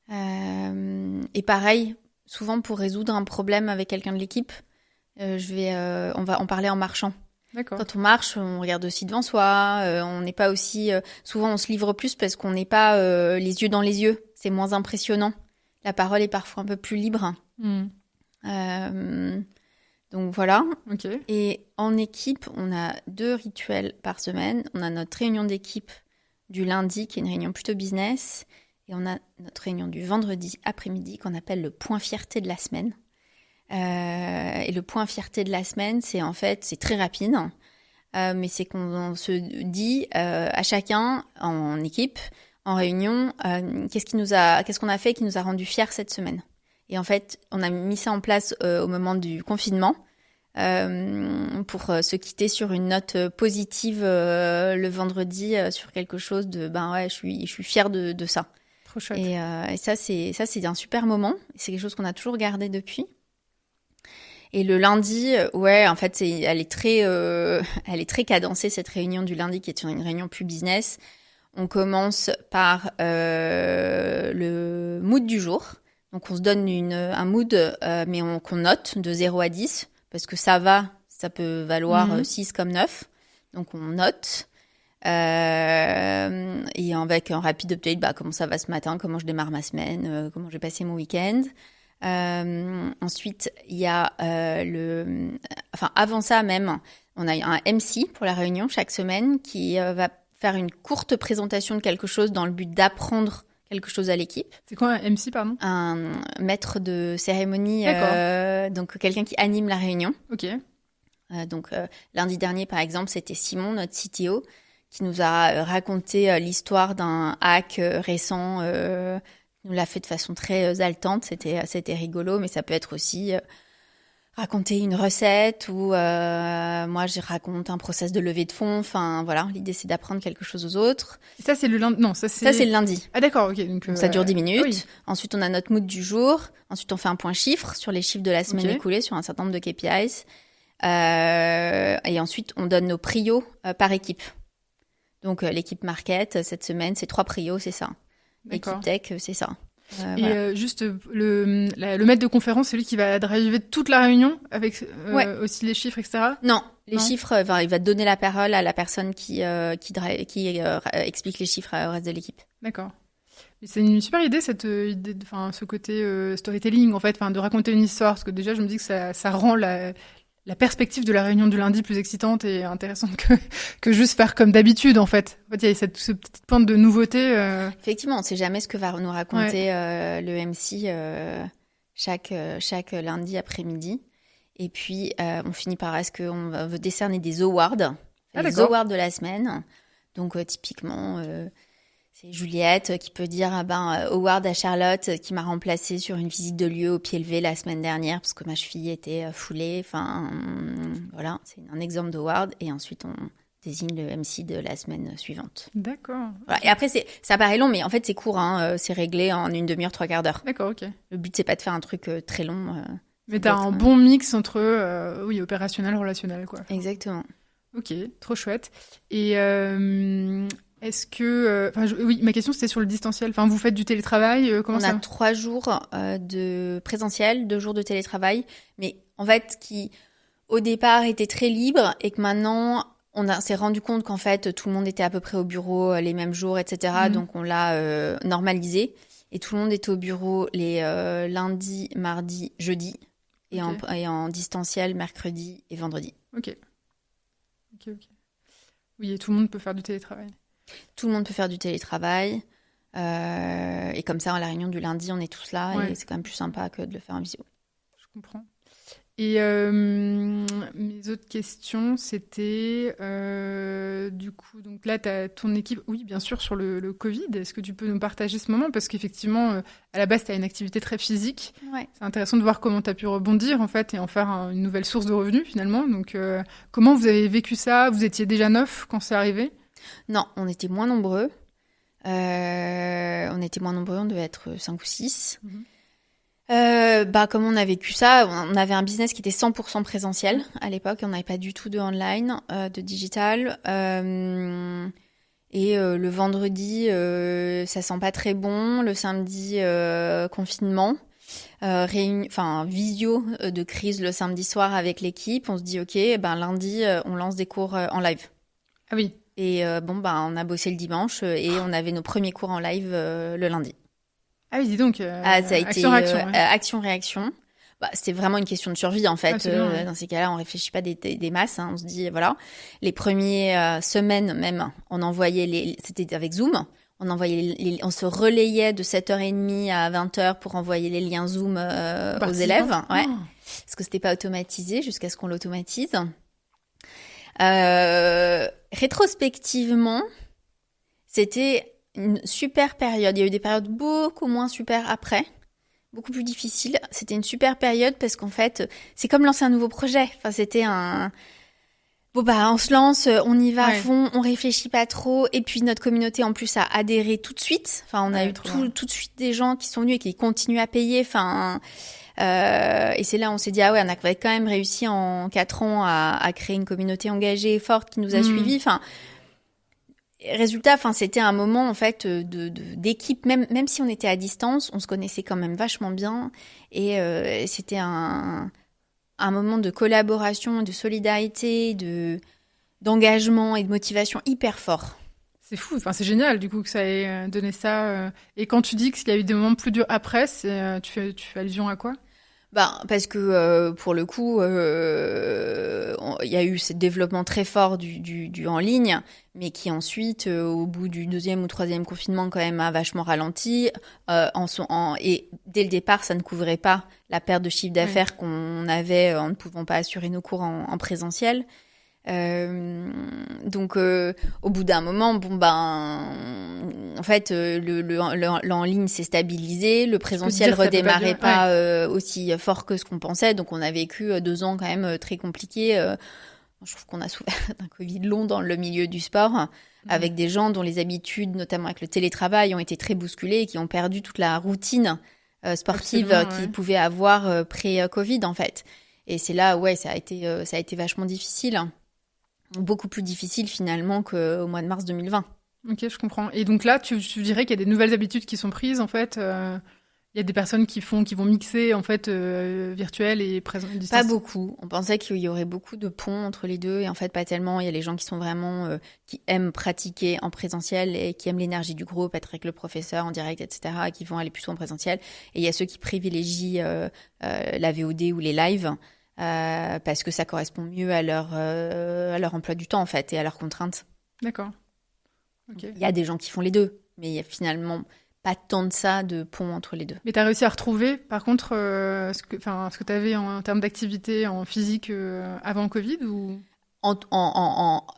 Et pareil, souvent pour résoudre un problème avec quelqu'un de l'équipe, on va en parler en marchant. D'accord. Quand on marche, on regarde aussi devant soi. On n'est pas aussi... souvent, on se livre plus parce qu'on n'est pas les yeux dans les yeux. C'est moins impressionnant. La parole est parfois un peu plus libre. Donc voilà. Okay. Et en équipe, on a 2 rituels par semaine. On a notre réunion d'équipe du lundi, qui est une réunion plutôt business. Et on a notre réunion du vendredi après-midi qu'on appelle le point fierté de la semaine. Et le point fierté de la semaine, c'est très rapide, mais c'est qu'on se dit à chacun en équipe, en réunion, qu'est-ce qu'on a fait qui nous a rendu fiers cette semaine. Et en fait, on a mis ça en place au moment du confinement pour se quitter sur une note positive le vendredi sur quelque chose de je suis fière de ça. Trop chouette. Et ça c'est un super moment. C'est quelque chose qu'on a toujours gardé depuis. Et le lundi, en fait, elle est très cadencée, cette réunion du lundi, qui est une réunion plus business. On commence par le mood du jour. Donc, on se donne un mood, mais qu'on note de 0 à 10, parce que ça peut valoir 6 comme 9. Donc, on note. Et avec un rapide update, comment ça va ce matin, comment je démarre ma semaine, comment j'ai passé mon week-end. Ensuite, il y a avant ça même, on a un MC pour la réunion chaque semaine qui va faire une courte présentation de quelque chose dans le but d'apprendre quelque chose à l'équipe. C'est quoi un MC, pardon ? Un maître de cérémonie, donc quelqu'un qui anime la réunion. Ok. Lundi dernier, par exemple, c'était Simon, notre CTO, qui nous a raconté l'histoire d'un hack récent. Nous l'a fait de façon très haletante, c'était rigolo, mais ça peut être aussi raconter une recette ou moi je raconte un process de levée de fonds. Enfin voilà, l'idée c'est d'apprendre quelque chose aux autres. Et ça c'est le lundi. Non, ça c'est le lundi. Ah d'accord, ok. Donc ça dure 10 minutes. Oui. Ensuite on a notre mood du jour. Ensuite on fait un point chiffre sur les chiffres de la semaine écoulée, sur un certain nombre de KPIs. Et ensuite on donne nos prios par équipe. Donc l'équipe market cette semaine c'est 3 prios, c'est ça. L'équipe tech c'est ça. Et juste le maître de conférence, c'est lui qui va driver toute la réunion avec aussi les chiffres, etc. Non, les chiffres, il va donner la parole à la personne qui explique les chiffres au reste de l'équipe. D'accord. Mais c'est une super idée, cette idée, ce côté storytelling en fait, de raconter une histoire, parce que déjà je me dis que ça rend la perspective de la réunion du lundi plus excitante et intéressante que juste faire comme d'habitude, en fait. En fait, il y a cette petite pointe de nouveauté. Effectivement, on ne sait jamais ce que va nous raconter le MC chaque lundi après-midi. Et puis, on finit par est-ce qu'on veut décerner des awards, les awards de la semaine. Donc, typiquement... c'est Juliette qui peut dire award à Charlotte qui m'a remplacée sur une visite de lieu au pied levé la semaine dernière parce que ma cheville était foulée. Enfin, voilà, c'est un exemple d'award. Et ensuite, on désigne le MC de la semaine suivante. D'accord. Voilà. Et après, ça paraît long, mais en fait, c'est court. C'est réglé en une demi-heure, 3/4 d'heure. D'accord, ok. Le but, c'est pas de faire un truc très long. Mais t'as un bon mix entre opérationnel, relationnel, quoi. Exactement. Ok, trop chouette. Et... est-ce que... oui, ma question, c'était sur le distanciel. Enfin, vous faites du télétravail, comment ça ? On a 3 jours de présentiel, 2 jours de télétravail, mais en fait, qui, au départ, était très libre et que maintenant, on s'est rendu compte qu'en fait, tout le monde était à peu près au bureau les mêmes jours, etc. Donc, on l'a normalisé. Et tout le monde était au bureau les lundis, mardis, jeudis, et en distanciel, mercredi et vendredi. Ok. Oui, et tout le monde peut faire du télétravail. Tout le monde peut faire du télétravail. Et comme ça, à la réunion du lundi, on est tous là. Et c'est quand même plus sympa que de le faire en visio. Je comprends. Et mes autres questions, c'était du coup, donc là, tu as ton équipe, oui, bien sûr, sur le Covid. Est-ce que tu peux nous partager ce moment ? Parce qu'effectivement, à la base, tu as une activité très physique. Ouais. C'est intéressant de voir comment tu as pu rebondir, en fait, et en faire une nouvelle source de revenus, finalement. Donc, comment vous avez vécu ça ? Vous étiez déjà 9 quand c'est arrivé ? Non, on était moins nombreux. On devait être 5 ou 6. Comme on a vécu ça, on avait un business qui était 100% présentiel à l'époque. On n'avait pas du tout de online, de digital. Et le vendredi, ça sent pas très bon. Le samedi, confinement. Visio de crise le samedi soir avec l'équipe. On se dit, ok, lundi, on lance des cours en live. Ah oui. Et on a bossé le dimanche et on avait nos premiers cours en live le lundi. Ah oui, dis donc, ça a été action-réaction. C'était vraiment une question de survie, en fait. Dans ces cas-là, on réfléchit pas des masses. On se dit, voilà. Les premières semaines, même, on envoyait c'était avec Zoom. on se relayait de 7h30 à 20h pour envoyer les liens Zoom aux élèves. Ouais. Oh. Parce que c'était pas automatisé jusqu'à ce qu'on l'automatise. Rétrospectivement, c'était une super période. Il y a eu des périodes beaucoup moins super après, beaucoup plus difficiles. C'était une super période parce qu'en fait, c'est comme lancer un nouveau projet. Enfin, c'était on se lance, on y va à fond, on réfléchit pas trop. Et puis, notre communauté, en plus, a adhéré tout de suite. Enfin, on a eu tout de suite des gens qui sont venus et qui continuent à payer. Enfin, et c'est là, on s'est dit, on a quand même réussi en 4 ans à créer une communauté engagée et forte qui nous a suivis. Enfin, résultat, c'était un moment, en fait, d'équipe. Même si on était à distance, on se connaissait quand même vachement bien. Et c'était un moment de collaboration, de solidarité, d'engagement et de motivation hyper fort. C'est fou, c'est génial du coup que ça ait donné ça. Et quand tu dis qu'il y a eu des moments plus durs après, tu fais allusion à quoi ? Parce que pour le coup, il y a eu ce développement très fort du en ligne, mais qui ensuite, au bout du 2e ou 3e confinement, quand même a vachement ralenti. Et dès le départ, ça ne couvrait pas la perte de chiffre d'affaires qu'on avait en ne pouvant pas assurer nos cours en présentiel. Donc au bout d'un moment, en fait, le en ligne s'est stabilisé, le présentiel redémarrait pas aussi fort que ce qu'on pensait, donc on a vécu 2 ans quand même très compliqués. Je trouve qu'on a souffert d'un Covid long dans le milieu du sport, avec des gens dont les habitudes, notamment avec le télétravail, ont été très bousculées et qui ont perdu toute la routine sportive qu'ils pouvaient avoir pré-Covid en fait. Et c'est là, ça a été vachement difficile. Beaucoup plus difficile finalement qu'au mois de mars 2020. Ok, je comprends. Et donc là, tu dirais qu'il y a des nouvelles habitudes qui sont prises en fait. Il y a des personnes qui vont mixer en fait virtuel et présent. Pas beaucoup. On pensait qu'il y aurait beaucoup de ponts entre les deux et en fait pas tellement. Il y a les gens qui sont vraiment qui aiment pratiquer en présentiel et qui aiment l'énergie du groupe, être avec le professeur en direct, etc. Et qui vont aller plutôt en présentiel. Et il y a ceux qui privilégient la VOD ou les lives. Parce que ça correspond mieux à leur emploi du temps en fait et à leurs contraintes. D'accord. Okay. Il y a des gens qui font les deux, mais il y a finalement pas tant de ça de pont entre les deux. Mais tu as réussi à retrouver par contre ce que tu avais en termes d'activité en physique avant le Covid ou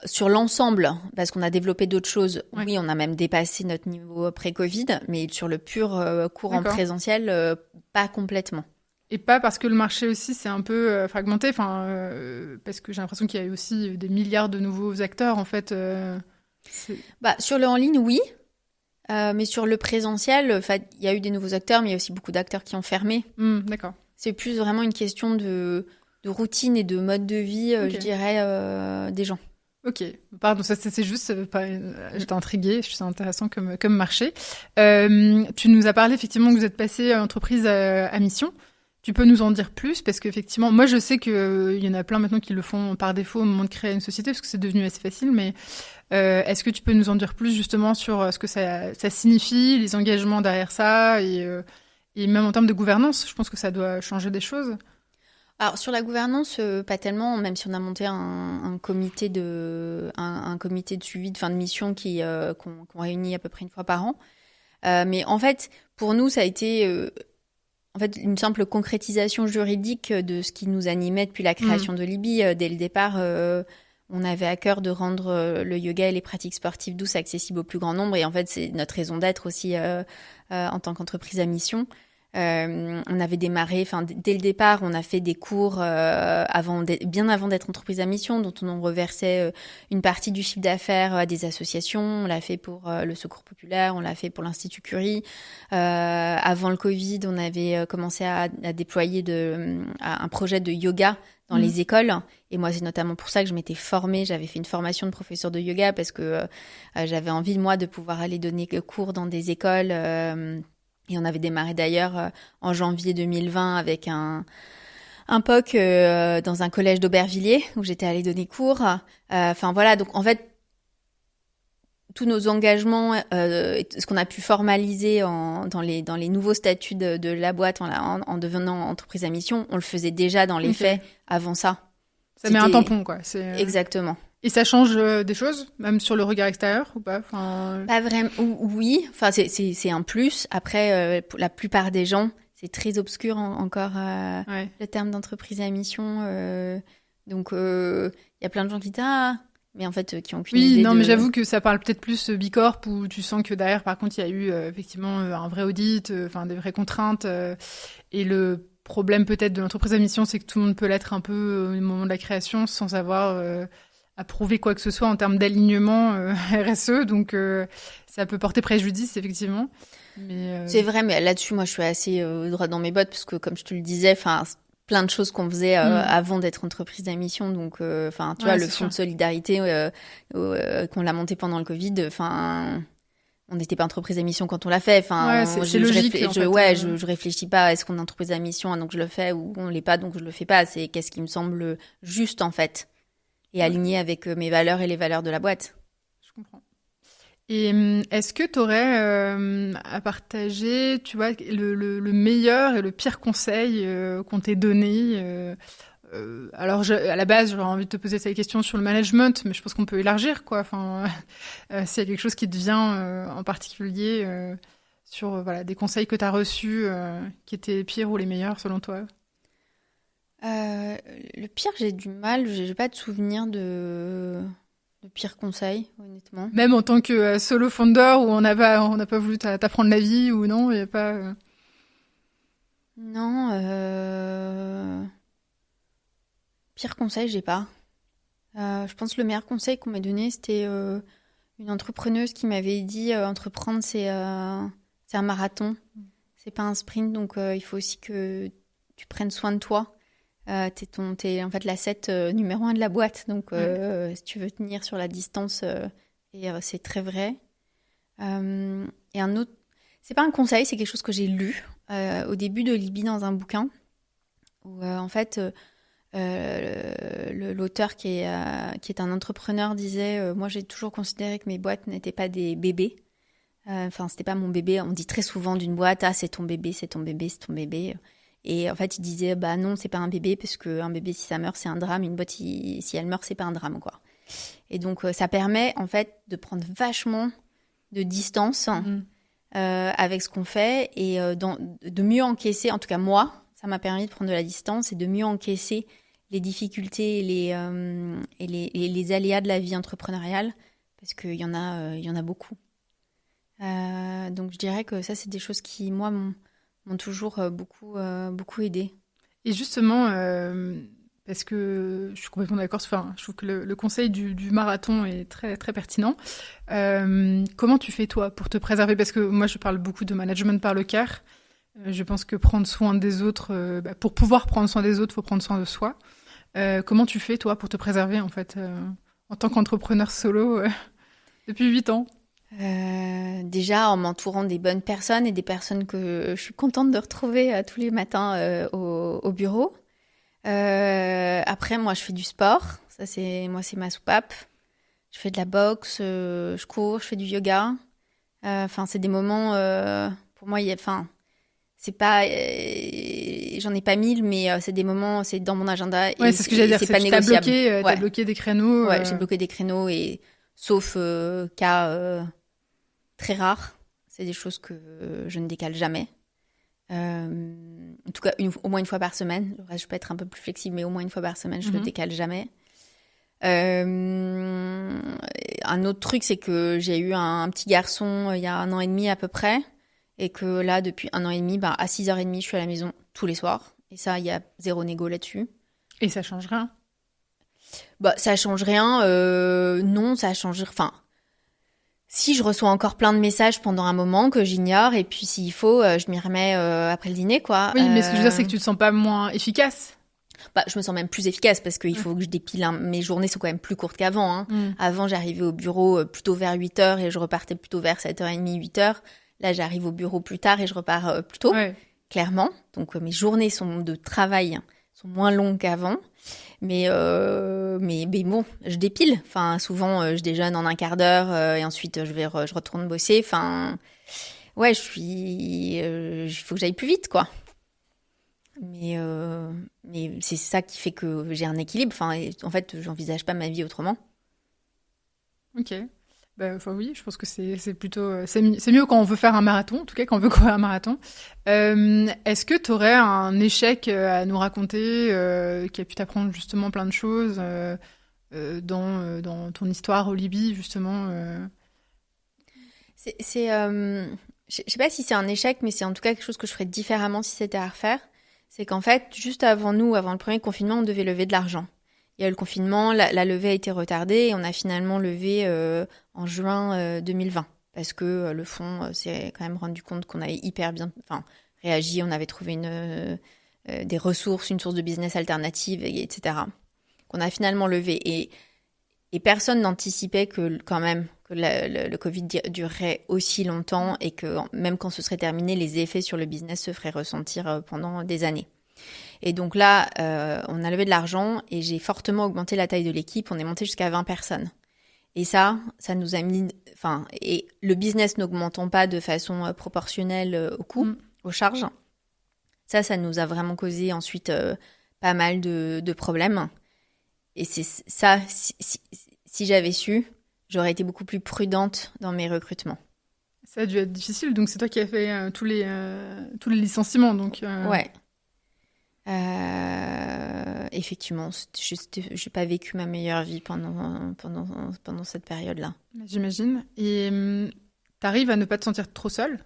sur l'ensemble, parce qu'on a développé d'autres choses, oui, on a même dépassé notre niveau pré-Covid, mais sur le pur cours en présentiel, pas complètement. Et pas parce que le marché aussi s'est un peu fragmenté, parce que j'ai l'impression qu'il y a eu aussi des milliards de nouveaux acteurs en fait. Sur le en ligne, oui, mais sur le présentiel, il y a eu des nouveaux acteurs, mais il y a aussi beaucoup d'acteurs qui ont fermé. D'accord. C'est plus vraiment une question de routine et de mode de vie, je dirais, des gens. Ok, pardon, ça c'est juste, j'étais intriguée, je trouve ça intéressant comme marché. Tu nous as parlé effectivement que vous êtes passé entreprise à mission. Tu peux nous en dire plus parce qu'effectivement, moi je sais qu'il y en a plein maintenant qui le font par défaut au moment de créer une société parce que c'est devenu assez facile, mais est-ce que tu peux nous en dire plus justement sur ce que ça signifie, les engagements derrière ça et même en termes de gouvernance, je pense que ça doit changer des choses. Alors sur la gouvernance, pas tellement, même si on a monté un comité de suivi de fin de mission qu'on réunit à peu près une fois par an. Mais en fait, pour nous, ça a été une simple concrétisation juridique de ce qui nous animait depuis la création de Libby. Dès le départ, on avait à cœur de rendre le yoga et les pratiques sportives douces accessibles au plus grand nombre. Et en fait, c'est notre raison d'être aussi en tant qu'entreprise à mission. On avait démarré, dès le départ, on a fait des cours bien avant d'être entreprise à mission, dont on reversait une partie du chiffre d'affaires à des associations. On l'a fait pour le Secours populaire, on l'a fait pour l'Institut Curie. Avant le Covid, on avait commencé à déployer un projet de yoga dans les écoles. Et moi, c'est notamment pour ça que je m'étais formée. J'avais fait une formation de professeur de yoga parce que j'avais envie, moi, de pouvoir aller donner cours dans des écoles. Et on avait démarré d'ailleurs en janvier 2020 avec un POC dans un collège d'Aubervilliers où j'étais allée donner cours. Voilà, donc en fait, tous nos engagements, ce qu'on a pu formaliser dans les nouveaux statuts de la boîte en devenant entreprise à mission, on le faisait déjà dans les faits avant ça. Ça met un tampon, quoi. Exactement. Et ça change des choses, même sur le regard extérieur ou pas? Pas vraiment. Oui, enfin c'est un plus. Après, pour la plupart des gens, c'est très obscur encore le terme d'entreprise à mission. Donc il y a plein de gens qui disent mais en fait qui ont aucune idée. Oui, non, mais j'avoue que ça parle peut-être plus Bicorp où tu sens que derrière, par contre, il y a eu effectivement un vrai audit, des vraies contraintes. Et le problème peut-être de l'entreprise à mission, c'est que tout le monde peut l'être un peu au moment de la création sans avoir à prouver quoi que ce soit en termes d'alignement RSE. Donc ça peut porter préjudice, effectivement. C'est vrai, mais là-dessus, moi, je suis assez droit dans mes bottes parce que, comme je te le disais, plein de choses qu'on faisait avant d'être entreprise à mission. Donc, tu vois, le fonds de solidarité qu'on l'a monté pendant le Covid, on n'était pas entreprise à mission quand on l'a fait. C'est logique. Je réfléchis pas. Est-ce qu'on est entreprise à mission, donc je le fais, ou on l'est pas, donc je le fais pas. C'est qu'est-ce qui me semble juste en fait et aligné avec mes valeurs et les valeurs de la boîte. Je comprends. Et est-ce que tu aurais à partager, tu vois, le meilleur et le pire conseil qu'on t'ait donné alors, à la base, j'aurais envie de te poser cette question sur le management, mais je pense qu'on peut élargir, quoi. S'il y a quelque chose qui te vient en particulier sur des conseils que tu as reçus qui étaient les pires ou les meilleurs, selon toi? Le pire, j'ai du mal. J'ai pas de souvenir de pires conseils, honnêtement. Même en tant que solo founder où on n'a pas voulu t'apprendre la vie ou non, il n'y a pas... Non, pire conseil, j'ai pas. Je pense que le meilleur conseil qu'on m'a donné, c'était une entrepreneuse qui m'avait dit entreprendre, c'est un marathon, c'est pas un sprint, donc il faut aussi que tu prennes soin de toi. T'es en fait l'asset numéro 1 de la boîte, donc si tu veux tenir sur la distance, c'est très vrai. Et un autre, c'est pas un conseil, c'est quelque chose que j'ai lu au début de Libye dans un bouquin où en fait l'auteur qui est un entrepreneur disait moi j'ai toujours considéré que mes boîtes n'étaient pas des bébés. C'était pas mon bébé. On dit très souvent d'une boîte c'est ton bébé, c'est ton bébé, c'est ton bébé. Et en fait, il disait non, c'est pas un bébé parce qu'un bébé si ça meurt c'est un drame, une boîte si elle meurt c'est pas un drame quoi. Et donc ça permet en fait de prendre vachement de distance avec ce qu'on fait et de mieux encaisser. En tout cas moi, ça m'a permis de prendre de la distance et de mieux encaisser les difficultés et les aléas de la vie entrepreneuriale parce qu'il y en a beaucoup. Donc je dirais que ça c'est des choses qui moi m'ont toujours beaucoup aidé. Et justement, parce que je suis complètement d'accord, je trouve que le conseil du marathon est très, très pertinent. Comment tu fais, toi, pour te préserver? Parce que moi, je parle beaucoup de management par le cœur. Je pense que prendre soin des autres, pour pouvoir prendre soin des autres, il faut prendre soin de soi. Comment tu fais, toi, pour te préserver, en fait, en tant qu'entrepreneur solo depuis 8 ans? Déjà en m'entourant des bonnes personnes et des personnes que je suis contente de retrouver tous les matins au bureau. Après, moi, je fais du sport. Ça, c'est ma soupape. Je fais de la boxe, je cours, je fais du yoga. C'est des moments, pour moi, c'est pas, j'en ai pas 1000, mais c'est des moments, c'est dans mon agenda. Ouais, c'est ce que j'allais dire. C'est pas négociable. T'as bloqué des créneaux. Ouais, j'ai bloqué des créneaux et sauf cas très rares, c'est des choses que je ne décale jamais. En tout cas, au moins une fois par semaine. Le reste, je peux être un peu plus flexible, mais au moins une fois par semaine, je ne le décale jamais. Un autre truc, c'est que j'ai eu un petit garçon il y a 1 an et demi à peu près, et que là, depuis 1 an et demi, à 6h30, je suis à la maison tous les soirs. Et ça, il y a 0 négo là-dessus. Et ça change rien? Ça change rien. Non, ça change... Si je reçois encore plein de messages pendant un moment que j'ignore, et puis s'il faut, je m'y remets après le dîner, quoi. Oui, mais ce que je veux dire, c'est que tu te sens pas moins efficace? Je me sens même plus efficace parce qu'il faut que je dépile. Mes journées sont quand même plus courtes qu'avant. Avant, j'arrivais au bureau plutôt vers 8h et je repartais plutôt vers 7h30, 8h. Là, j'arrive au bureau plus tard et je repars plus tôt, clairement. Donc, mes journées de travail sont moins longues qu'avant. Mais bon, je dépile. Souvent, je déjeune en un quart d'heure et ensuite, je retourne bosser. Ouais, il faut que j'aille plus vite, quoi. Mais c'est ça qui fait que j'ai un équilibre. En fait, j'envisage pas ma vie autrement. Ok. Oui, je pense que c'est plutôt c'est mieux quand on veut faire un marathon, en tout cas quand on veut courir un marathon. Est-ce que tu aurais un échec à nous raconter qui a pu t'apprendre justement plein de choses dans ton histoire au Libye justement Je sais pas si c'est un échec, mais c'est en tout cas quelque chose que je ferais différemment si c'était à refaire. C'est qu'en fait, juste avant le premier confinement, on devait lever de l'argent. Il y a eu le confinement, la levée a été retardée et on a finalement levé en juin 2020 parce que le fonds s'est quand même rendu compte qu'on avait hyper bien réagi, on avait trouvé des ressources, une source de business alternative, etc. Qu'on a finalement levé et personne n'anticipait que quand même que le Covid durerait aussi longtemps et que même quand ce serait terminé, les effets sur le business se feraient ressentir pendant des années. Et donc là, on a levé de l'argent et j'ai fortement augmenté la taille de l'équipe. On est monté jusqu'à 20 personnes. Et ça nous a mis... et le business n'augmentant pas de façon proportionnelle au coût, aux charges, ça nous a vraiment causé ensuite pas mal de problèmes. Et c'est ça, si j'avais su, j'aurais été beaucoup plus prudente dans mes recrutements. Ça a dû être difficile, donc c'est toi qui as fait tous les licenciements. Donc, Ouais. Effectivement, j'ai pas vécu ma meilleure vie pendant cette période-là. J'imagine. Et t'arrives à ne pas te sentir trop seule ?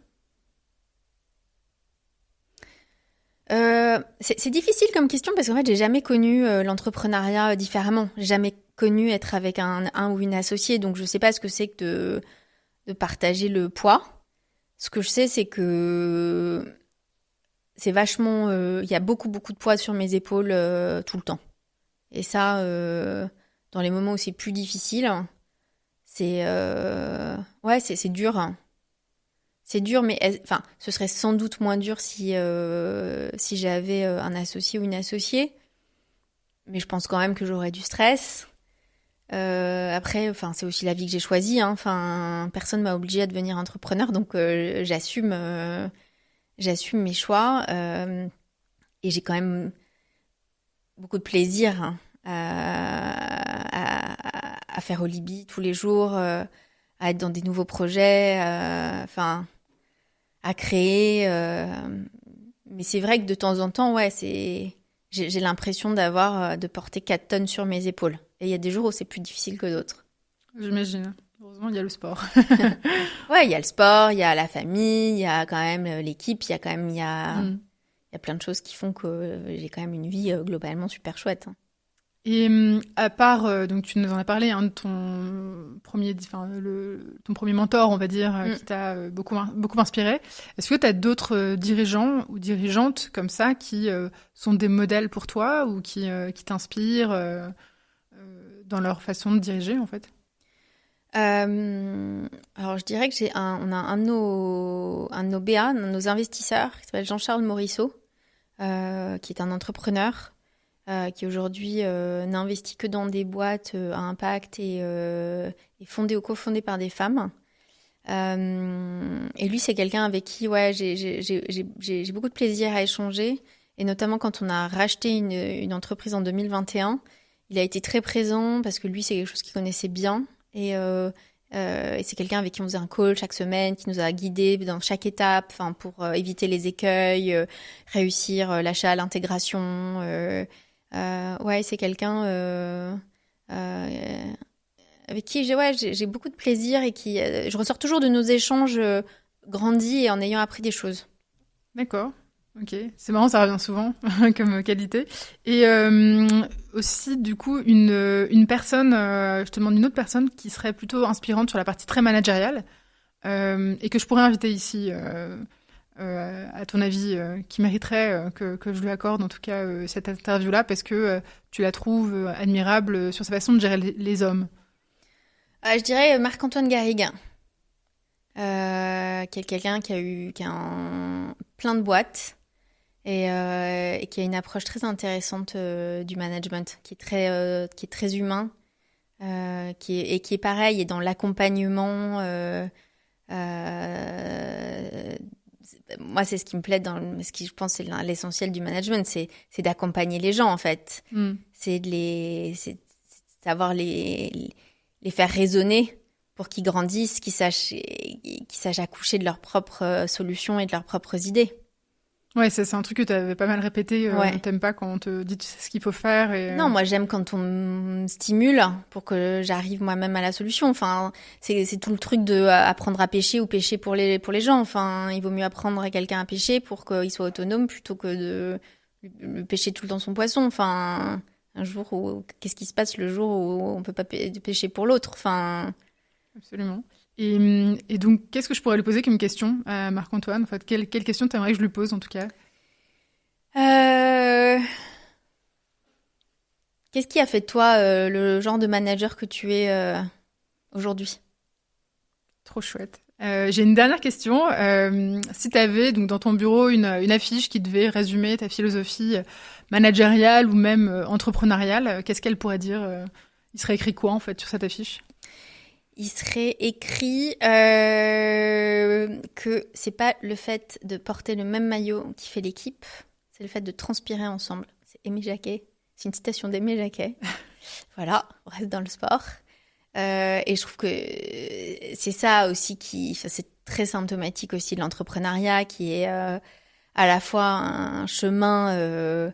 C'est difficile comme question parce qu'en fait, j'ai jamais connu l'entrepreneuriat différemment. J'ai jamais connu être avec un ou une associée, donc je sais pas ce que c'est que de partager le poids. Ce que je sais, c'est que c'est vachement... Il y a beaucoup de poids sur mes épaules tout le temps. Et ça, dans les moments où c'est plus difficile, c'est dur. C'est dur, mais ce serait sans doute moins dur si j'avais un associé ou une associée. Mais je pense quand même que j'aurais du stress. Après, c'est aussi la vie que j'ai choisie. Personne m'a obligée à devenir entrepreneur, donc j'assume mes choix. Et j'ai quand même beaucoup de plaisir à faire au Libye tous les jours, à être dans des nouveaux projets, à créer. Mais c'est vrai que de temps en temps, j'ai l'impression de porter 4 tonnes sur mes épaules. Et il y a des jours où c'est plus difficile que d'autres. J'imagine. Heureusement, il y a le sport. Ouais, il y a le sport, il y a la famille, il y a quand même l'équipe, il y a plein de choses qui font que j'ai quand même une vie globalement super chouette. Et à part, donc tu nous en as parlé, de ton premier mentor, on va dire, qui t'a beaucoup inspiré. Est-ce que tu as d'autres dirigeants ou dirigeantes comme ça qui sont des modèles pour toi ou qui t'inspirent dans leur façon de diriger, en fait ? Alors je dirais que on a un de nos BA, un de nos investisseurs, qui s'appelle Jean-Charles Morisseau, qui est un entrepreneur. Qui aujourd'hui n'investit que dans des boîtes à impact et cofondées par des femmes. Et lui, c'est quelqu'un avec qui j'ai beaucoup de plaisir à échanger. Et notamment quand on a racheté une entreprise en 2021, il a été très présent parce que lui, c'est quelque chose qu'il connaissait bien. Et c'est quelqu'un avec qui on faisait un call chaque semaine, qui nous a guidés dans chaque étape pour éviter les écueils, réussir l'achat, l'intégration. C'est quelqu'un avec qui j'ai beaucoup de plaisir et qui je ressors toujours de nos échanges grandis et en ayant appris des choses. D'accord, ok. C'est marrant, ça revient souvent comme qualité. Et aussi, du coup, une personne, je te demande une autre personne qui serait plutôt inspirante sur la partie très managériale et que je pourrais inviter ici. À ton avis, qui mériterait que je lui accorde en tout cas cette interview-là parce que tu la trouves admirable sur sa façon de gérer les hommes. Je dirais Marc-Antoine Garrigue, qui est quelqu'un qui a plein de boîtes et qui a une approche très intéressante du management, qui est très humain, qui est pareil et dans l'accompagnement. Moi, c'est ce qui me plaît ce qui, je pense, c'est l'essentiel du management, c'est d'accompagner les gens, en fait. C'est de savoir les faire raisonner pour qu'ils grandissent, qu'ils sachent accoucher de leurs propres solutions et de leurs propres idées. Ouais, ça, c'est un truc que tu avais pas mal répété. Ouais. T'aimes pas quand on te dit ce qu'il faut faire et... Non, moi j'aime quand on me stimule pour que j'arrive moi-même à la solution. Enfin, c'est tout le truc de apprendre à pêcher ou pêcher pour les gens. Enfin, il vaut mieux apprendre à quelqu'un à pêcher pour qu'il soit autonome plutôt que de pêcher tout le temps son poisson. Enfin, qu'est-ce qui se passe le jour où on peut pas pêcher pour l'autre? Enfin... Absolument. Et donc, qu'est-ce que je pourrais lui poser comme question à Marc-Antoine? En fait, quelle question t'aimerais que je lui pose, en tout cas? Qu'est-ce qui a fait de toi le genre de manager que tu es aujourd'hui? Trop chouette. J'ai une dernière question. Si tu avais donc, dans ton bureau une affiche qui devait résumer ta philosophie managériale ou même entrepreneuriale, qu'est-ce qu'elle pourrait dire? Il serait écrit quoi, en fait, sur cette affiche? Il serait écrit que c'est pas le fait de porter le même maillot qui fait l'équipe, c'est le fait de transpirer ensemble. C'est Aimé Jacquet. C'est une citation d'Aimé Jacquet. Voilà, on reste dans le sport. Et je trouve que c'est ça aussi c'est très symptomatique aussi de l'entrepreneuriat, qui est à la fois un chemin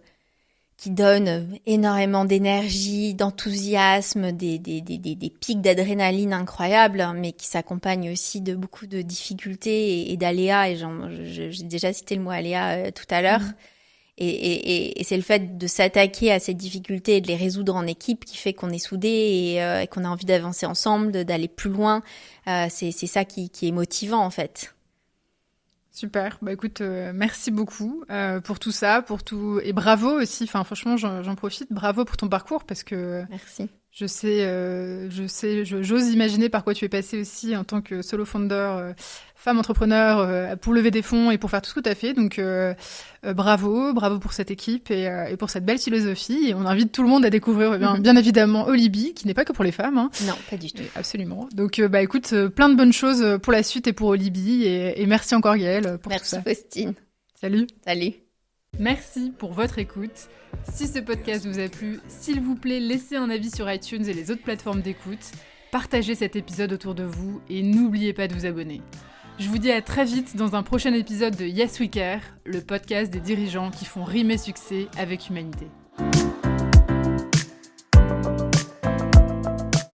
qui donne énormément d'énergie, d'enthousiasme, des pics d'adrénaline incroyables, mais qui s'accompagne aussi de beaucoup de difficultés et d'aléas. Et j'ai déjà cité le mot aléa tout à l'heure. Et c'est le fait de s'attaquer à ces difficultés et de les résoudre en équipe qui fait qu'on est soudés et qu'on a envie d'avancer ensemble, d'aller plus loin. C'est ça qui est motivant, en fait. Super. Bah écoute, merci beaucoup pour tout ça, pour tout, et bravo aussi. Enfin, franchement, j'en profite. Bravo pour ton parcours parce que Merci. J'ose imaginer par quoi tu es passée aussi en tant que solo founder, femme entrepreneur, pour lever des fonds et pour faire tout ce que tu as fait. Donc, bravo pour cette équipe et pour cette belle philosophie. Et on invite tout le monde à découvrir, bien évidemment, Olibi, qui n'est pas que pour les femmes. Hein. Non, pas du tout. Absolument. Donc, bah écoute, plein de bonnes choses pour la suite et pour Olibi. Et merci encore, Gaëlle, pour tout ça. Merci, Faustine. Salut. Salut. Merci pour votre écoute. Si ce podcast vous a plu, s'il vous plaît, laissez un avis sur iTunes et les autres plateformes d'écoute. Partagez cet épisode autour de vous et n'oubliez pas de vous abonner. Je vous dis à très vite dans un prochain épisode de Yes We Care, le podcast des dirigeants qui font rimer succès avec humanité.